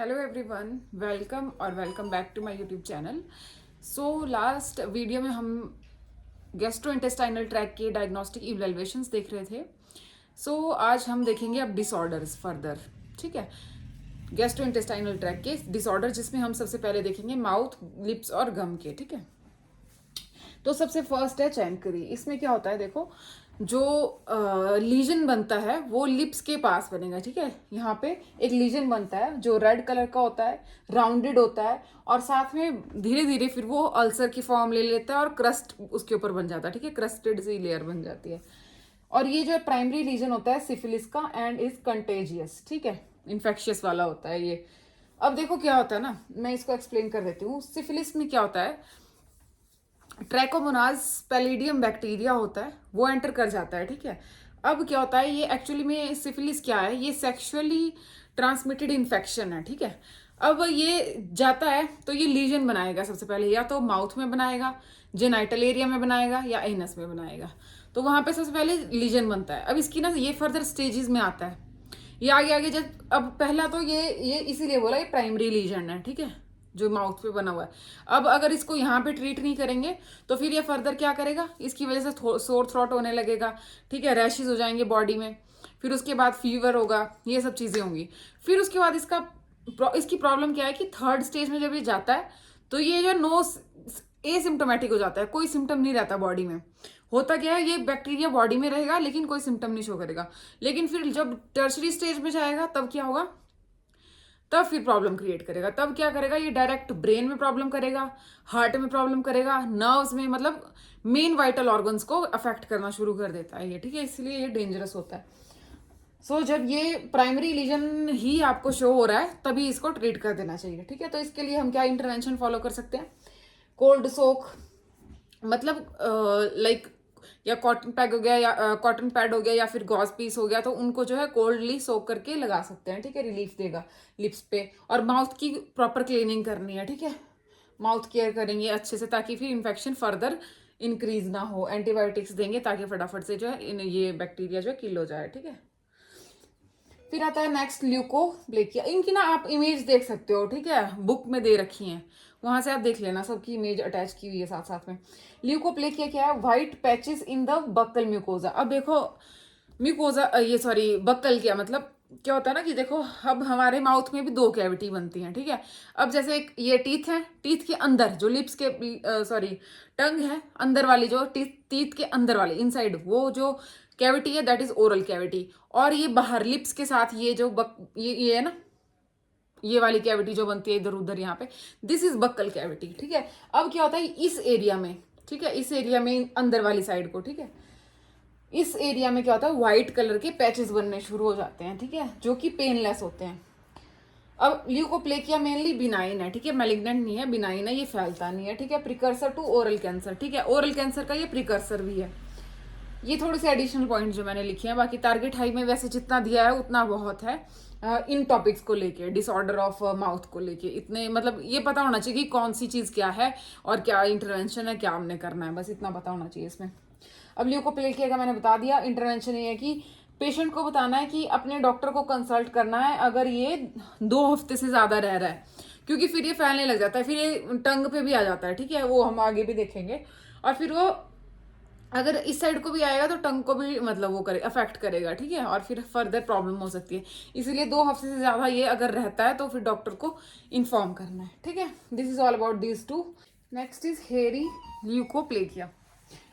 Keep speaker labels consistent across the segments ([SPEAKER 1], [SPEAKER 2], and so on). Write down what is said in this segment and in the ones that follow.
[SPEAKER 1] Hello everyone, welcome back to my YouTube channel. So last video में हम gastrointestinal tract के diagnostic evaluations देख रहे थे। आज हम देखेंगे अब डिसऑर्डर्स फर्दर। ठीक है, गैस्ट्रोइंटेस्टाइनल ट्रैक के डिसऑर्डर जिसमें हम सबसे पहले देखेंगे माउथ, लिप्स और गम के। ठीक है, तो सबसे फर्स्ट है चैनकरी। इसमें क्या होता है, देखो जो लीजन बनता है वो लिप्स के पास बनेगा। ठीक है, यहाँ पे एक लीजन बनता है जो रेड कलर का होता है, राउंडेड होता है और साथ में धीरे धीरे फिर वो अल्सर की फॉर्म ले लेता है और क्रस्ट उसके ऊपर बन जाता है। ठीक है, क्रस्टेड सी लेयर बन जाती है। और ये जो प्राइमरी लीजन होता है सिफिलिस का एंड इज कंटेजियस। ठीक है, इन्फेक्शियस वाला होता है ये। अब देखो क्या होता है ना, मैं इसको एक्सप्लेन कर देती हूँ। सिफिलिस में क्या होता है, ट्रैकोमोनाज पैलिडियम बैक्टीरिया होता है, वो एंटर कर जाता है। ठीक है, अब क्या होता है, ये एक्चुअली में सिफिलिस क्या है, ये सेक्सुअली ट्रांसमिटेड इन्फेक्शन है। ठीक है, अब ये जाता है तो ये लीजन बनाएगा सबसे पहले, या तो माउथ में बनाएगा, जेनाइटल एरिया में बनाएगा या एनस में बनाएगा। तो वहां पे सबसे पहले लीजन बनता है। अब इसकी ना ये फर्दर स्टेजेस में आता है, ये आगे आगे जब, अब पहला तो ये इसीलिए बोला ये प्राइमरी लीजन है। ठीक है, जो माउथ पे बना हुआ है। अब अगर इसको यहाँ पे ट्रीट नहीं करेंगे तो फिर ये फर्दर क्या करेगा, इसकी वजह से सोर थ्रोट होने लगेगा। ठीक है, रैशेज हो जाएंगे बॉडी में, फिर उसके बाद फीवर होगा, ये सब चीजें होंगी। फिर उसके बाद इसकी प्रॉब्लम क्या है कि थर्ड स्टेज में जब ये जाता है तो ये जो नो एसिम्टोमेटिक हो जाता है, कोई सिम्टम नहीं रहता बॉडी में। होता क्या है, ये बैक्टीरिया बॉडी में रहेगा लेकिन कोई सिम्टम नहीं शो करेगा। लेकिन फिर जब टर्शरी स्टेज में जाएगा तब क्या होगा, तब फिर प्रॉब्लम क्रिएट करेगा। तब क्या करेगा, ये डायरेक्ट ब्रेन में प्रॉब्लम करेगा, हार्ट में प्रॉब्लम करेगा, नर्व्स में, मतलब मेन वाइटल ऑर्गन्स को अफेक्ट करना शुरू कर देता है ये। ठीक है, इसलिए ये डेंजरस होता है। जब ये प्राइमरी लीजन ही आपको शो हो रहा है तभी इसको ट्रीट कर देना चाहिए। ठीक है, तो इसके लिए हम क्या इंटरवेंशन फॉलो कर सकते हैं, कोल्ड सोक, मतलब लाइक या कॉटन पैड हो गया, या कॉटन पैड हो गया, या फिर गॉज पीस हो गया, तो उनको जो है कोल्डली सोक करके लगा सकते हैं। ठीक है, रिलीफ देगा लिप्स पे। और माउथ की प्रॉपर क्लीनिंग करनी है। ठीक है, माउथ केयर करेंगे अच्छे से ताकि फिर इन्फेक्शन फर्दर इंक्रीज ना हो। एंटीबायोटिक्स देंगे ताकि फटाफट से जो है ये बैक्टीरिया जो है किल हो जाए। ठीक है, फिर आता है नेक्स्ट ल्यूकोप्लेकिया। इनकी ना आप इमेज देख सकते हो। ठीक है, बुक में दे रखी है, वहां से आप देख लेना, सबकी इमेज अटैच की हुई है साथ साथ में। ल्यूकोप्लेकिया क्या है, white patches in the buccal mucosa. अब देखो म्यूकोजा, ये सॉरी बक्कल, क्या मतलब क्या होता है ना कि देखो अब हमारे माउथ में भी दो कैविटी बनती हैं। ठीक है, अब जैसे एक ये टीथ है, टीथ के अंदर जो लिप्स के सॉरी टंग है, अंदर वाली जो टीथ के अंदर वाली इनसाइड वो जो कैविटी है दैट इज ओरल कैविटी। और ये बाहर लिप्स के साथ ये जो ये है ना, ये वाली कैविटी जो बनती है इधर उधर यहाँ पे, दिस इज बक्कल कैविटी। ठीक है, अब क्या होता है इस एरिया में, ठीक है, इस एरिया में अंदर वाली साइड को, ठीक है, इस एरिया में क्या होता है व्हाइट कलर के पैचेस बनने शुरू हो जाते हैं। ठीक है, जो कि पेनलेस होते हैं। अब ल्यूकोप्लेकिया मेनली बिनाइन है। ठीक है, मैलिग्नेंट नहीं है, बिनाइन है, ये फैलता नहीं है। ठीक है, प्रिकर्सर टू ओरल कैंसर। ठीक है, ओरल कैंसर का ये प्रिकर्सर भी है। ये थोड़े से एडिशनल पॉइंट जो मैंने लिखे हैं, बाकी टारगेट हाई में वैसे जितना दिया है उतना बहुत है। इन टॉपिक्स को लेके, डिसऑर्डर ऑफ माउथ को लेके इतने, मतलब ये पता होना चाहिए कि कौन सी चीज क्या है और क्या इंटरवेंशन है, क्या हमने करना है, बस इतना पता होना चाहिए इसमें। अब ल्यूकोप्लेकिया का मैंने बता दिया। इंटरवेंशन ये है कि पेशेंट को बताना है कि अपने डॉक्टर को कंसल्ट करना है अगर ये 2 हफ्ते से ज्यादा रह रहा है, क्योंकि फिर ये फैलने लग जाता है, फिर ये टंग पे भी आ जाता है। ठीक है, वो हम आगे भी देखेंगे। और फिर वो अगर इस साइड को भी आएगा तो टंग को भी, मतलब वो करे, अफेक्ट करेगा। ठीक है, और फिर फर्दर प्रॉब्लम हो सकती है। इसीलिए 2 हफ्ते से ज्यादा ये अगर रहता है तो फिर डॉक्टर को इन्फॉर्म करना है। ठीक है, this is all about this too. Next is hairy leukoplakia.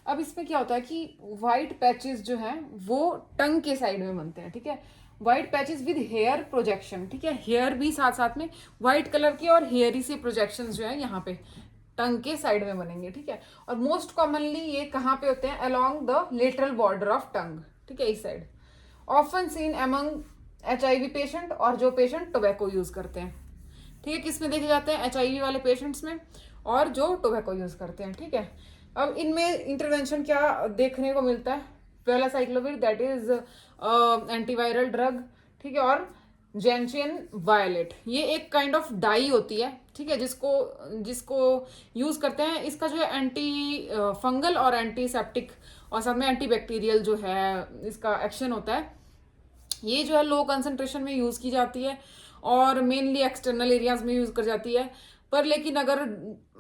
[SPEAKER 1] अब इसमें क्या होता है कि व्हाइट पैचेस जो हैं वो टंग के साइड में बनते हैं। ठीक है, white patches with hair projection. ठीक है, हेयर भी साथ साथ में व्हाइट कलर के और हेयरी से प्रोजेक्शन जो है यहाँ पे टंग के साइड में बनेंगे। ठीक है, और मोस्ट कॉमनली ये कहाँ पे होते हैं, along the lateral border of tongue. ठीक है, इस side. Often seen among HIV patient, और जो पेशेंट टोबैको यूज करते हैं। ठीक है, किस में देखे जाते हैं, HIV वाले पेशेंट्स में और जो टोबैको यूज करते हैं। ठीक है, अब इनमें इंटरवेंशन क्या देखने को मिलता है, वेलासाइक्लोविर दैट इज एंटीवायरल ड्रग। ठीक है, और जेंशियन वायलेट, ये एक काइंड ऑफ डाई होती है। ठीक है, जिसको जिसको यूज करते हैं। इसका जो है एंटी फंगल और एंटीसेप्टिक और साथ में एंटीबैक्टीरियल जो है इसका एक्शन होता है। ये जो है लो कंसंट्रेशन में यूज की जाती है और मेनली एक्सटर्नल एरियाज में यूज कर जाती है। पर लेकिन अगर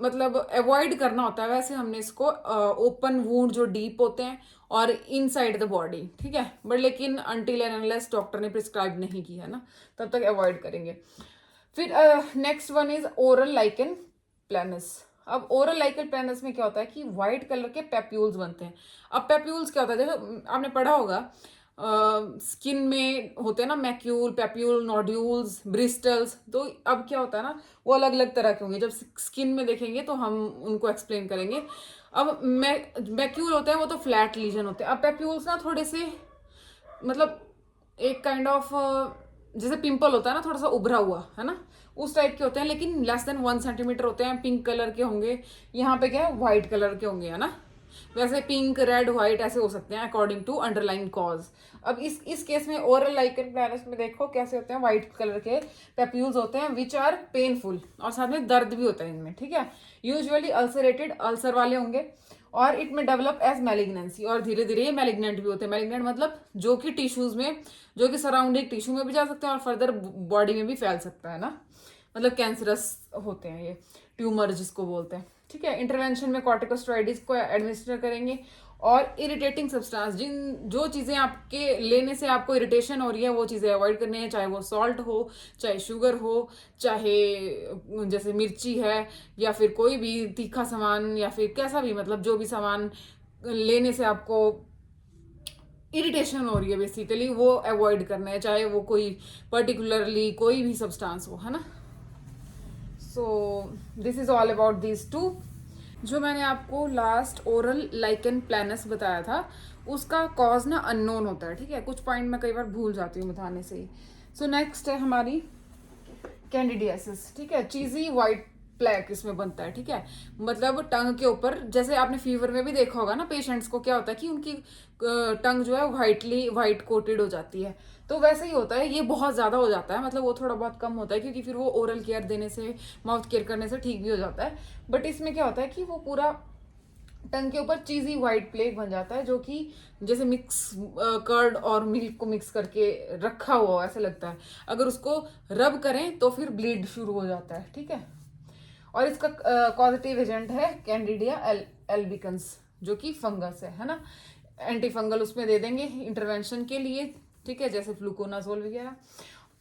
[SPEAKER 1] मतलब अवॉइड करना होता है वैसे हमने इसको ओपन वूंड जो डीप होते हैं और इनसाइड द बॉडी, ठीक है। बट लेकिन अनटिल एंड अनलेस डॉक्टर ने प्रिस्क्राइब नहीं की है ना, तब तक अवॉइड करेंगे। फिर next one is oral lichen planus. अब ओरल लाइकन प्लानस में क्या होता है कि व्हाइट कलर के पेप्यूल्स बनते हैं। अब पेप्यूल्स क्या होता है, जैसे आपने पढ़ा होगा स्किन में होते हैं ना मैक्यूल, पेप्यूल, नोड्यूल्स, ब्रिस्टल्स। तो अब क्या होता है ना, वो अलग अलग तरह के होंगे। जब स्किन में देखेंगे तो हम उनको एक्सप्लेन करेंगे। अब मैक्यूल होते हैं वो तो फ्लैट लीजन होते हैं। अब पेप्यूल्स ना थोड़े से मतलब एक काइंड ऑफ जैसे पिंपल होता है ना, थोड़ा सा उभरा हुआ है ना, उस टाइप के होते हैं, लेकिन लेस देन 1 सेंटीमीटर होते हैं। पिंक कलर के होंगे, यहाँ पे क्या है व्हाइट कलर के होंगे, है ना। वैसे पिंक, रेड, व्हाइट ऐसे हो सकते हैं अकॉर्डिंग टू अंडरलाइन कॉज। अब इस केस में ओरल लाइकन प्लानस में देखो कैसे होते हैं, व्हाइट कलर के पेप्यूल्स होते हैं विच आर पेनफुल, और साथ में दर्द भी होता है इनमें, ठीक है। यूजुअली अल्सरेटेड, अल्सर वाले होंगे, और इट में डेवलप एज मैलिग्नेंसी, और धीरे धीरे ये मैलिग्नेंट भी होते हैं। मैलिग्नेंट मतलब जो कि टिश्यूज में, जो कि सराउंडिंग टिश्यू में भी जा सकते हैं और फर्दर बॉडी में भी फैल सकता है ना, मतलब कैंसरस होते हैं ये, ट्यूमर जिसको बोलते हैं, ठीक है। इंटरवेंशन में कॉर्टिकोस्टेरॉइड्स को एडमिनिस्टर करेंगे, और इरिटेटिंग सब्सटेंस, जो चीज़ें आपके लेने से आपको इरिटेशन हो रही है वो चीज़ें अवॉइड करनी है, चाहे वो सॉल्ट हो, चाहे शुगर हो, चाहे जैसे मिर्ची है, या फिर कोई भी तीखा सामान, या फिर कैसा भी, मतलब जो भी सामान लेने से आपको इरिटेशन हो रही है बेसिकली, वो अवॉइड करना है, चाहे वो कोई पर्टिकुलरली कोई भी सब्सटेंस हो, है ना। So this is all about this too. जो मैंने आपको लास्ट ओरल लाइकन प्लानस बताया था उसका कॉज ना अननोन होता है, ठीक है। कुछ पॉइंट मैं कई बार भूल जाती हूँ बताने से ही। सो नेक्स्ट है हमारी कैंडिडियासिस, ठीक है। चीजी व्हाइट प्लैक इसमें बनता है, ठीक है। मतलब टंग के ऊपर, जैसे आपने फीवर में भी देखा होगा ना, पेशेंट्स को क्या होता है कि उनकी टंग जो है व्हाइट कोटेड हो जाती है। तो वैसे ही होता है, ये बहुत ज़्यादा हो जाता है, मतलब वो थोड़ा बहुत कम होता है क्योंकि फिर वो ओरल केयर देने से, माउथ केयर करने से ठीक भी हो जाता है। बट इसमें क्या होता है कि वो पूरा टंग के ऊपर चीजी व्हाइट प्लेक बन जाता है, जो कि जैसे मिक्स कर्ड और मिल्क को मिक्स करके रखा हुआ ऐसा लगता है। अगर उसको रब करें तो फिर ब्लीड शुरू हो जाता है, ठीक है। और इसका कॉजेटिव एजेंट है कैंडिडिया एल्बिकन्स, जो कि फंगस है ना। एंटी फंगल उसमें दे देंगे इंटरवेंशन के लिए, ठीक है, जैसे फ्लूकोनाजोल वगैरह।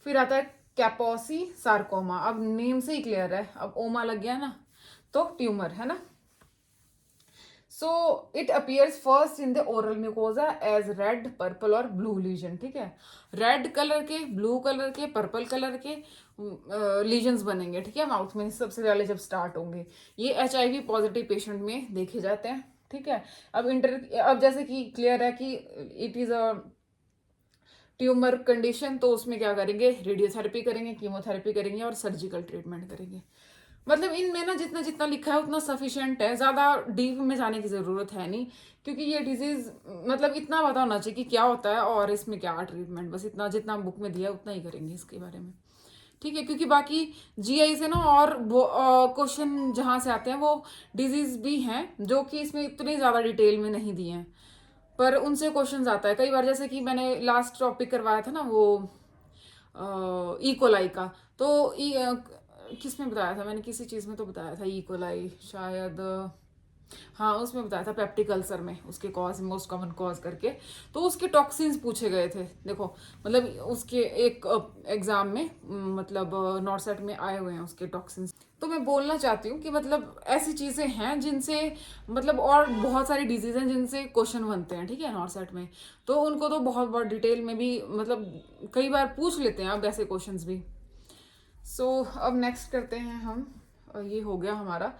[SPEAKER 1] फिर आता है कैपोसी सार्कोमा। अब नेम से ही क्लियर है, अब ओमा लग गया ना तो ट्यूमर, है ना। So it appears first in the oral mucosa as red, purple और ब्लू लीजन, ठीक है। रेड कलर के, ब्लू कलर के, पर्पल कलर के लीजन्स बनेंगे, ठीक है, माउथ में सबसे पहले जब स्टार्ट होंगे। ये HIV पॉजिटिव पेशेंट में देखे जाते हैं, ठीक है। अब जैसे कि क्लियर है कि it is a tumour condition, तो उसमें क्या करेंगे, रेडियोथेरेपी करेंगे, कीमोथेरेपी करेंगे और सर्जिकल ट्रीटमेंट करेंगे। मतलब इनमें ना जितना जितना लिखा है उतना सफिशिएंट है, ज़्यादा डीप में जाने की ज़रूरत है नहीं, क्योंकि ये डिजीज़ मतलब इतना पता होना चाहिए कि क्या होता है और इसमें क्या ट्रीटमेंट, बस इतना जितना बुक में दिया है उतना ही करेंगे इसके बारे में, ठीक है। क्योंकि बाकी GI से ना और क्वेश्चन जहाँ से आते हैं वो डिजीज़ भी हैं जो कि इसमें इतनी ज़्यादा डिटेल में नहीं दिए हैं, पर उनसे क्वेश्चन आता है कई बार। जैसे कि मैंने लास्ट टॉपिक करवाया था ना वो इकोलाई का, तो किस में बताया था मैंने, किसी चीज़ में तो बताया था इकोलाई शायद, हाँ उसमें बताया था पेप्टिक अल्सर में, उसके कॉज मोस्ट कॉमन कॉज करके। तो उसके टॉक्सिन्स पूछे गए थे, देखो मतलब उसके एक एग्जाम में मतलब नॉर्सेट में आए हुए हैं उसके टॉक्सिन्स। तो मैं बोलना चाहती हूँ कि मतलब ऐसी चीज़ें हैं जिनसे मतलब, और बहुत सारी डिजीज हैं जिनसे क्वेश्चन बनते हैं, ठीक है, नॉर्सेट में। तो उनको तो बहुत बहुत डिटेल में भी मतलब कई बार पूछ लेते हैं अब ऐसे क्वेश्चंस भी। सो अब नेक्स्ट करते हैं हम, ये हो गया हमारा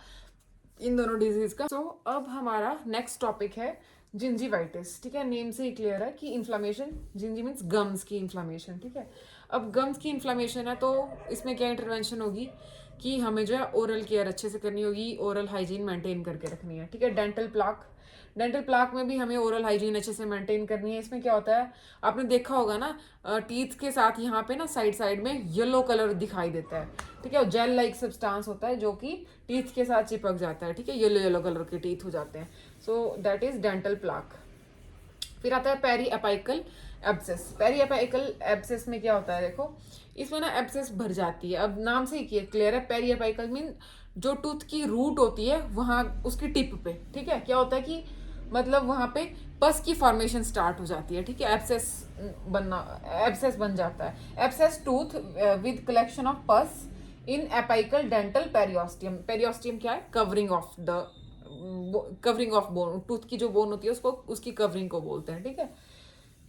[SPEAKER 1] इन दोनों डिजीज का। सो अब हमारा नेक्स्ट टॉपिक है जिंजीवाइटिस, ठीक है। नेम से ही क्लियर है कि इन्फ्लामेशन, जिंजी मीन्स गम्स की इन्फ्लामेशन, ठीक है। अब गम्स की इन्फ्लामेशन है तो इसमें क्या इंटरवेंशन होगी कि हमें जो है ओरल केयर अच्छे से करनी होगी, ओरल हाइजीन मेंटेन करके रखनी है, ठीक है। डेंटल प्लाक में भी हमें ओरल हाइजीन अच्छे से मेंटेन करनी है। इसमें क्या होता है, आपने देखा होगा ना, टीथ के साथ यहाँ पे ना साइड साइड में येलो कलर दिखाई देता है, ठीक है। जेल लाइक सब्सटेंस होता है जो कि टीथ के साथ चिपक जाता है, ठीक है, येलो येलो कलर के टीथ हो जाते हैं। So that is dental plaque. फिर आता है पेरी अपाइकल एब्सेस, पेरियपाइकल एब्सेस में क्या होता है देखो, इसमें ना एब्सेस भर जाती है। अब नाम से ही क्लियर है, पेरियपाइकल मीन जो टूथ की रूट होती है वहां उसकी टिप पे, ठीक है, क्या होता है कि मतलब वहां पे पस की फॉर्मेशन स्टार्ट हो जाती है, ठीक है, एब्सेस बनना, एब्सेस बन जाता है। Abscess tooth with collection of पस इन एपाइकल डेंटल पेरियोस्टियम। पेरियोस्टियम क्या है, covering of the, covering of bone, tooth की जो बोन होती है उसको, उसकी कवरिंग को बोलते हैं, ठीक है।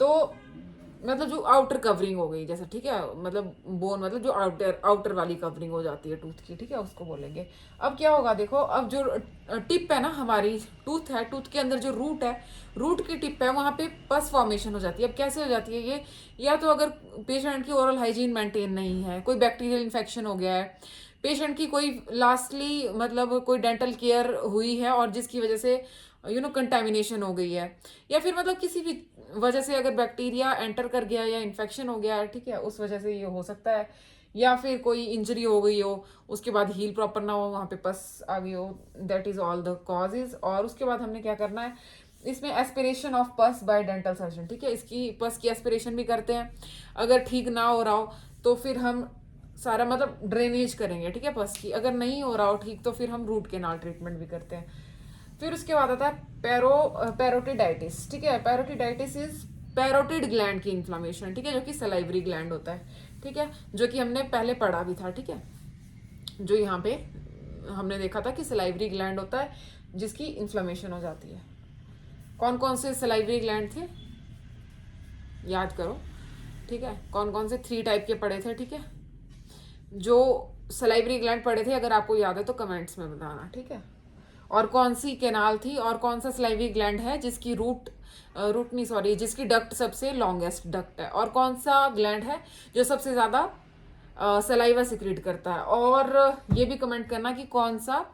[SPEAKER 1] तो मतलब जो आउटर कवरिंग हो गई जैसे, ठीक है, मतलब बोन मतलब जो आउटर आउटर वाली कवरिंग हो जाती है टूथ की, ठीक है, उसको बोलेंगे। अब क्या होगा देखो, अब जो टिप है ना हमारी, टूथ है, टूथ के अंदर जो रूट है, रूट की टिप है, वहां पे पस फॉर्मेशन हो जाती है। अब कैसे हो जाती है ये, या तो अगर पेशेंट की ओरल हाइजीन मेंटेन नहीं है, कोई बैक्टीरियल इन्फेक्शन हो गया है, पेशेंट की कोई लास्टली मतलब कोई डेंटल केयर हुई है और जिसकी वजह से कंटेमिनेशन हो गई है, या फिर मतलब किसी भी वजह से अगर बैक्टीरिया एंटर कर गया या इन्फेक्शन हो गया है, ठीक है, उस वजह से ये हो सकता है, या फिर कोई इंजरी हो गई हो, उसके बाद हील प्रॉपर ना हो, वहाँ पे पस आ गई हो, that is all the causes. और उसके बाद हमने क्या करना है, इसमें aspiration of pus by dental surgeon, ठीक है, इसकी पस की एस्पिरेशन भी करते हैं। अगर ठीक ना हो रहा हो तो फिर हम सारा मतलब ड्रेनेज करेंगे, ठीक है, पस की। अगर नहीं हो रहा हो ठीक तो फिर हम रूट केनाल ट्रीटमेंट भी करते हैं। फिर उसके बाद आता है पैरोटिडाइटिस, ठीक है। पैरोटिडाइटिस इज पैरोटिड ग्लैंड की इन्फ्लामेशन, ठीक है, जो कि सलाइवरी ग्लैंड होता है, ठीक है, जो कि हमने पहले पढ़ा भी था, ठीक है। जो यहाँ पे हमने देखा था कि सलाइवरी ग्लैंड होता है जिसकी इन्फ्लामेशन हो जाती है। कौन कौन से सलाइवरी ग्लैंड थे याद करो, ठीक है, कौन कौन से 3 टाइप के पढ़े थे, ठीक है। जो सलाइवरी ग्लैंड पढ़े थे अगर आपको याद है तो कमेंट्स में बताना, ठीक है। और कौन सी केनाल थी और कौन सा सलाइवरी ग्लैंड है जिसकी रूट नहीं सॉरी जिसकी डक्ट सबसे लॉन्गेस्ट डक्ट है, और कौन सा ग्लैंड है जो सबसे ज़्यादा सलाइवा सिक्रीट करता है। और ये भी कमेंट करना कि कौन सा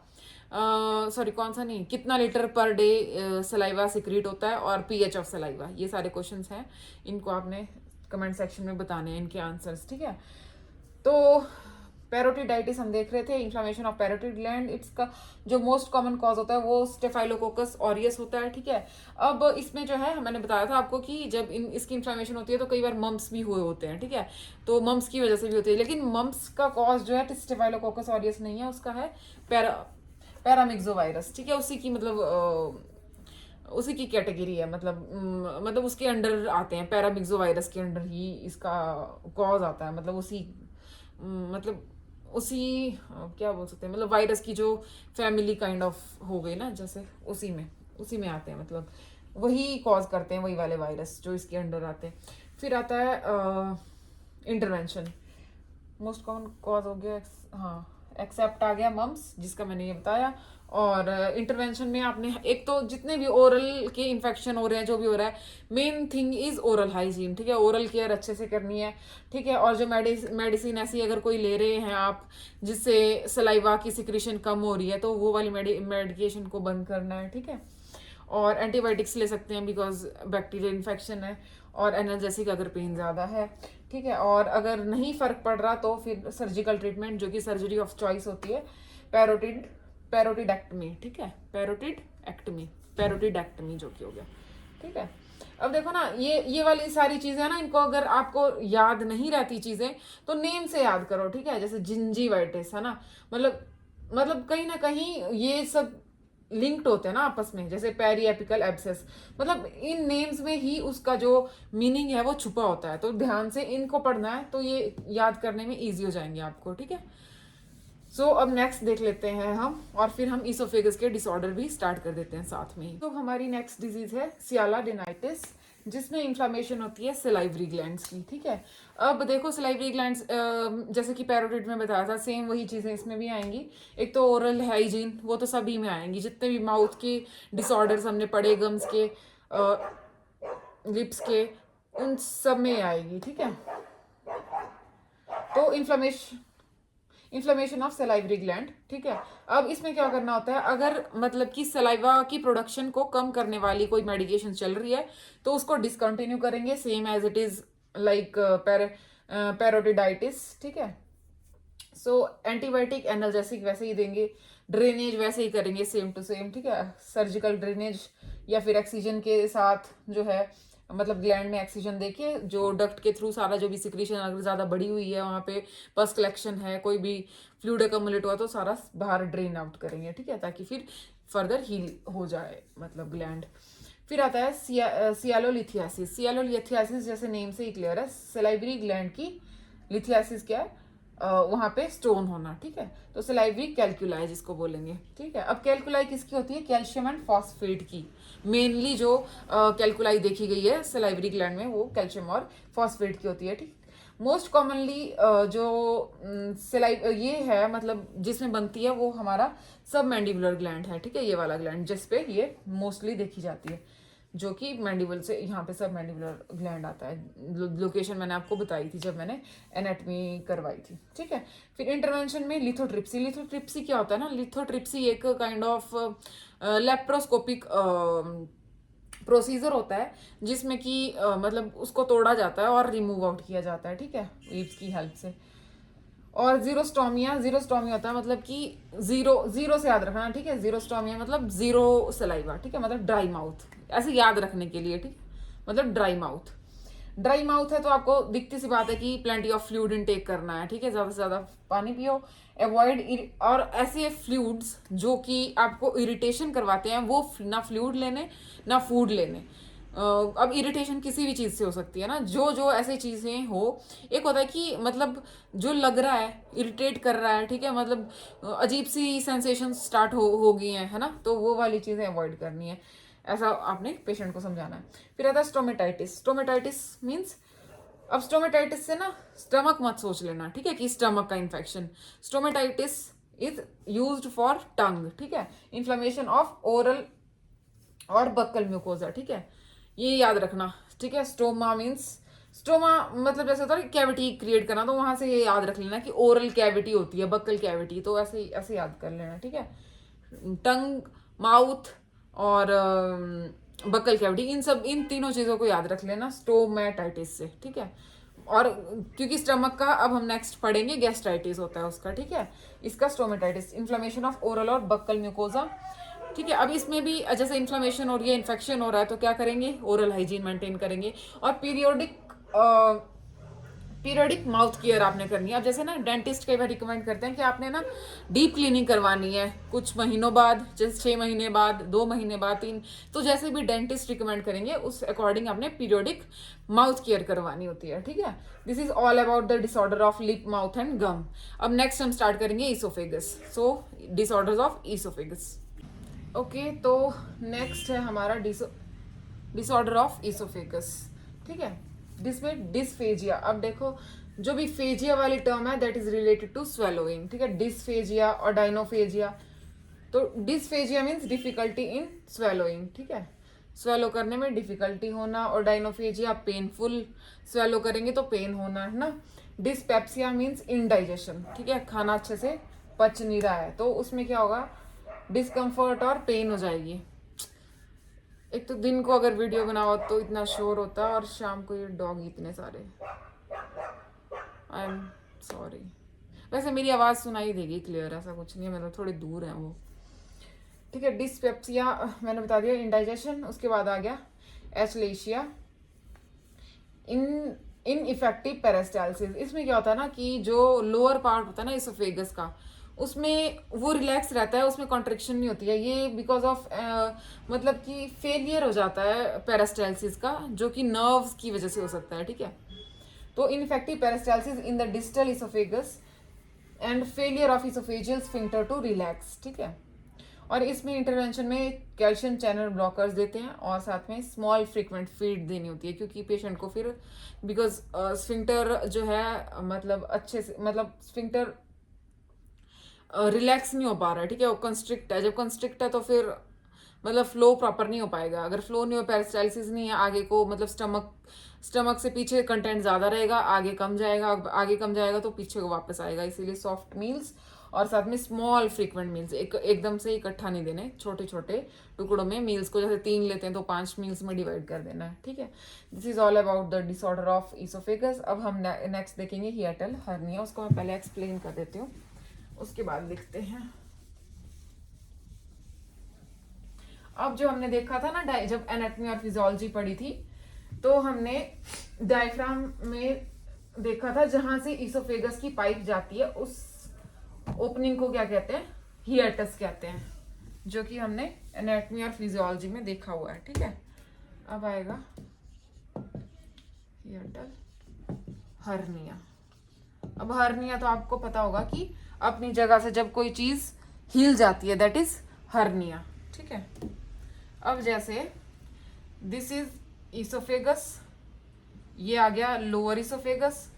[SPEAKER 1] कौन सा नहीं, कितना litre per day saliva secrete होता है और पीएच ऑफ सलाइवा। ये सारे क्वेश्चंस हैं, इनको आपने कमेंट सेक्शन में बताने हैं इनके आंसर्स, ठीक है। तो पैरोटिडाइटिस हम देख रहे थे, इन्फ्लामेशन ऑफ पैरोटिड ग्लैंड, इसका जो मोस्ट कॉमन कॉज होता है वो स्टेफाइलोकोकस ऑरियस होता है, ठीक है। अब इसमें जो है मैंने बताया था आपको कि जब इसकी इन्फ्लामेशन होती है तो कई बार मम्स भी हुए होते हैं, ठीक है, तो मम्स की वजह से भी होती है, लेकिन मम्स का कॉज जो है स्टेफाइलोकोकस ऑरियस नहीं है, उसका है पैरामिक्सोवायरस, ठीक है, उसी की मतलब उसी की कैटेगरी है, मतलब उसके अंडर आते हैं, पैरामिक्सोवायरस के अंडर ही इसका कॉज आता है, मतलब मतलब उसी क्या बोल सकते हैं, मतलब वायरस की जो फैमिली काइंड ऑफ हो गई ना, जैसे उसी में आते हैं, मतलब वही कॉज करते हैं, वही वाले वायरस जो इसके अंडर आते हैं। फिर आता है इंटरवेंशन, मोस्ट कॉमन कॉज हो गया, हाँ, एक्सेप्ट आ गया मम्स जिसका मैंने ये बताया। और इंटरवेंशन में आपने एक तो जितने भी ओरल के इन्फेक्शन हो रहे हैं, जो भी हो रहा है, main thing is oral hygiene, ठीक है, ओरल केयर अच्छे से करनी है, ठीक है। और जो मेडिसिन ऐसी अगर कोई ले रहे हैं आप जिससे सलाइवा की सिक्रीशन कम हो रही है तो वो वाली मेडिकेशन को बंद करना है, ठीक है। और एंटीबायोटिक्स ले सकते हैं बिकॉज बैक्टीरियल इन्फेक्शन है, और एनाल्जेसिक अगर पेन ज़्यादा है, ठीक है। और अगर नहीं फ़र्क पड़ रहा तो फिर सर्जिकल ट्रीटमेंट, जो कि सर्जरी ऑफ चॉइस होती है, पैरोटिडेक्टमी, ठीक है, पैरोटिडेक्टमी जो कि हो गया, ठीक है। अब देखो ना, ये वाली सारी चीज़ें ना, इनको अगर आपको याद नहीं रहती चीज़ें तो नेम से याद करो, ठीक है, जैसे जिंजीवाइटिस है ना, मतलब कहीं ना कहीं ये सब लिंक्ड होते हैं ना आपस में, जैसे पेरिएपिकल एब्सेस, मतलब इन नेम्स में ही उसका जो मीनिंग है वो छुपा होता है, तो ध्यान से इनको पढ़ना है तो ये याद करने में इजी हो जाएंगे आपको, ठीक है। सो अब नेक्स्ट देख लेते हैं हम, और फिर हम इसोफेगस के डिसऑर्डर भी स्टार्ट कर देते हैं साथ में ही। तो हमारी नेक्स्ट डिजीज है सियालाडेनाइटिस, जिसमें इन्फ्लामेशन होती है सलाइवरी ग्लैंड्स की, ठीक है। अब देखो सलाइवरी ग्लैंड्स जैसे कि पैरोटिड में बताया था, सेम वही चीज़ें इसमें भी आएंगी। एक तो ओरल हाइजीन, वो तो सभी में आएंगी, जितने भी माउथ के डिसऑर्डर्स हमने पढ़े, गम्स के, लिप्स के, उन सब में आएगी, ठीक है। तो इन्फ्लेमेशन ऑफ सलाइवरी ग्लैंड, ठीक है। अब इसमें क्या करना होता है, अगर मतलब कि सलाइवा की प्रोडक्शन को कम करने वाली कोई मेडिकेशन चल रही है तो उसको डिसकंटिन्यू करेंगे, same as it is like parotiditis, ठीक है। सो एंटीबायोटिक एनाल्जेसिक वैसे ही देंगे, ड्रेनेज वैसे ही करेंगे, सेम टू सेम, ठीक है, सर्जिकल ड्रेनेज या फिर एक्सीजन के साथ जो है मतलब ग्लैंड में एक्सीजन देखिए, जो डक्ट के थ्रू सारा जो भी सिक्रीशन अगर ज़्यादा बड़ी हुई है वहाँ पे पस कलेक्शन है, कोई भी फ्लूइड अकमुलेट हुआ तो सारा बाहर ड्रेन आउट करेंगे, ठीक है, ताकि फिर फर्दर हील हो जाए मतलब ग्लैंड। फिर आता है सियालोलिथियासिस। सियालोलिथियासिस जैसे नेम से ही क्लियर है, सलाइवरी ग्लैंड की लिथियासिस क्या है, वहां पे स्टोन होना, ठीक है। तो सलाइवरी कैल्कुलाई जिसको बोलेंगे, ठीक है। अब कैल्कुलाई किसकी होती है, कैल्शियम एंड फॉस्फेट की। मेनली जो कैल्कुलाई देखी गई है सलाइवरी ग्लैंड में वो कैल्शियम और फॉस्फेट की होती है, ठीक। मोस्ट कॉमनली जो सलाइव ये है मतलब जिसमें बनती है वो हमारा सब मैंडिबुलर ग्लैंड है, ठीक है, ये वाला ग्लैंड जिसपे ये मोस्टली देखी जाती है, जो कि मैंडिबल से यहाँ पे सब मैंडिबुलर ग्लैंड आता है। लोकेशन मैंने आपको बताई थी जब मैंने एनाटमी करवाई थी, ठीक है। फिर इंटरवेंशन में लिथोट्रिप्सी। लिथोट्रिप्सी क्या होता है ना, लिथोट्रिप्सी एक काइंड ऑफ लेप्रोस्कोपिक प्रोसीजर होता है जिसमें कि मतलब उसको तोड़ा जाता है और रिमूव आउट किया जाता है, ठीक है, वीव्स की हेल्प से। और जीरोस्टोमिया, जीरोस्टोमिया होता है मतलब कि जीरो, जीरो से याद रखना, ठीक है, जीरोस्टोमिया मतलब जीरो सलाइवा, ठीक है, मतलब ड्राई माउथ, ऐसे याद रखने के लिए, ठीक, मतलब ड्राई माउथ। ड्राई माउथ है तो आपको दिखती सी बात है कि प्लेंटी ऑफ फ्लूइड इनटेक करना है, ठीक है, ज्यादा से ज्यादा पानी पियो, अवॉइड और ऐसे फ्लूइड्स जो कि आपको इरिटेशन करवाते हैं वो ना फ्लूइड लेने ना फूड लेने। अब इरिटेशन किसी भी चीज से हो सकती है ना, जो जो ऐसी चीजें हो, एक होता है कि मतलब जो लग रहा है इरिटेट कर रहा है, ठीक है, मतलब अजीब सी सेंसेशन स्टार्ट हो गई है ना, तो वो वाली चीजें अवॉइड करनी है, ऐसा आपने पेशेंट को समझाना है। फिर आता है स्टोमेटाइटिस। स्टोमेटाइटिस मीन्स, अब स्टोमेटाइटिस से ना स्टमक मत सोच लेना, ठीक है, कि स्टमक का infection. Stomatitis is used for tongue, ठीक है, इन्फ्लेमेशन ऑफ ओरल और बक्कल म्यूकोजा, ठीक है, ये याद रखना, ठीक है। स्टोमा मीन्स, स्टोमा मतलब जैसे होता है कैविटी क्रिएट करना, तो वहां से ये याद रख लेना कि ओरल कैविटी होती है, बक्कल कैविटी, तो ऐसे ऐसे याद कर लेना, ठीक है। टंग, माउथ और बक्कल कैविटी, इन तीनों चीजों को याद रख लेना स्टोमेटाइटिस से, ठीक है। और क्योंकि स्टमक का अब हम नेक्स्ट पढ़ेंगे गैस्ट्राइटिस होता है उसका, ठीक है, इसका स्टोमेटाइटिस, इन्फ्लेमेशन ऑफ ओरल और बक्कल म्यूकोजा, ठीक है। अब इसमें भी जैसे इन्फ्लेमेशन हो रही है, इन्फेक्शन हो रहा है, तो क्या करेंगे, ओरल हाइजीन मेंटेन करेंगे और पीरियोडिक माउथ केयर आपने करनी है। अब जैसे ना डेंटिस्ट कई बार रिकमेंड करते हैं कि आपने ना डीप क्लीनिंग करवानी है कुछ महीनों बाद, जैसे 6 महीने बाद, 2 महीने बाद, 3, तो जैसे भी डेंटिस्ट रिकमेंड करेंगे उस अकॉर्डिंग आपने पीरियोडिक माउथ केयर करवानी होती है, ठीक है। This is all about the disorder of lip, mouth and gum. अब नेक्स्ट हम स्टार्ट करेंगे oesophagus. So disorders of oesophagus, okay, तो नेक्स्ट है हमारा डिसऑर्डर ऑफ ईसोफेगस, ठीक है, जिसमें डिस्फेजिया। अब देखो जो भी फेजिया वाली टर्म है that is related to swallowing, ठीक है, डिस्फेजिया और डाइनोफेजिया। तो dysphagia means difficulty in swallowing, ठीक है, स्वेलो करने में डिफिकल्टी होना, और डाइनोफेजिया पेनफुल, स्वेलो करेंगे तो पेन होना, है ना। डिस्पेप्सिया मीन्स इनडाइजेशन, ठीक है, खाना अच्छे से पच नहीं रहा है, तो उसमें क्या होगा, डिस्कम्फर्ट और पेन हो जाएगी। एक तो दिन को अगर वीडियो बनाओ तो इतना शोर होता है, और शाम को ये डॉग इतने सारे, आई एम सॉरी। वैसे मेरी आवाज़ सुनाई देगी क्लियर, ऐसा कुछ नहीं है, मतलब थोड़ी दूर है वो, ठीक है। डिस्पेप्सिया मैंने बता दिया, इंडाइजेशन। उसके बाद आ गया एचलेशिया, इन इफेक्टिव पेरिस्टाल्सिस। इसमें क्या होता है ना कि जो लोअर पार्ट होता है ना इसोफेगस का, उसमें वो रिलैक्स रहता है, उसमें कॉन्ट्रिक्शन नहीं होती है, ये बिकॉज ऑफ मतलब कि फेलियर हो जाता है पेरिस्टाल्सिस का, जो कि नर्व्स की वजह से हो सकता है, ठीक है। तो ineffective peristalsis in the distal oesophagus and failure of oesophageal sphincter to relax, ठीक है। और इसमें इंटरवेंशन में कैल्शियम चैनल ब्लॉकर्स देते हैं, और साथ में स्मॉल फ्रीक्वेंट फीड देनी होती है, क्योंकि पेशेंट को फिर बिकॉज स्फिंक्टर जो है मतलब अच्छे से, मतलब स्फिंक्टर रिलैक्स नहीं हो पा रहा है, ठीक है, वो कंस्ट्रिक्ट है, जब कंस्ट्रिक्ट है तो फिर मतलब फ्लो प्रॉपर नहीं हो पाएगा, अगर फ्लो नहीं हो, पेरिस्टाल्सिस नहीं है, आगे को मतलब स्टमक से पीछे कंटेंट ज्यादा रहेगा, आगे कम जाएगा, आगे कम जाएगा तो पीछे को वापस आएगा, इसीलिए सॉफ्ट मील्स और साथ में स्मॉल फ्रीक्वेंट मील्स, एकदम से इकट्ठा नहीं देने, छोटे छोटे टुकड़ों में मील्स को, जैसे 3 लेते हैं तो 5 मील्स में डिवाइड कर देना है, ठीक है। This is all about the disorder of oesophagus. अब हम नेक्स्ट देखेंगे हिएटल हर्निया, उसको मैं पहले एक्सप्लेन कर देती हूँ, उसके बाद लिखते हैं। अब जो हमने देखा था ना जब एनाटॉमी और फिजियोलॉजी पढ़ी थी, तो हमने डायफ्राम में देखा था जहां से इसोफेगस की पाइप जाती है, उस ओपनिंग को क्या कहते हैं, हिएटस कहते हैं, जो कि हमने एनाटॉमी और फिजियोलॉजी में देखा हुआ है। ठीक है, अब आएगा हिएटल हर्निया। अब हर्निया तो आपको पता होगा कि अपनी जगह से जब कोई चीज हिल जाती है, दैट इज हर्निया। ठीक है, अब जैसे दिस इज इसोफेगस, ये आ गया लोअर इसोफेगस,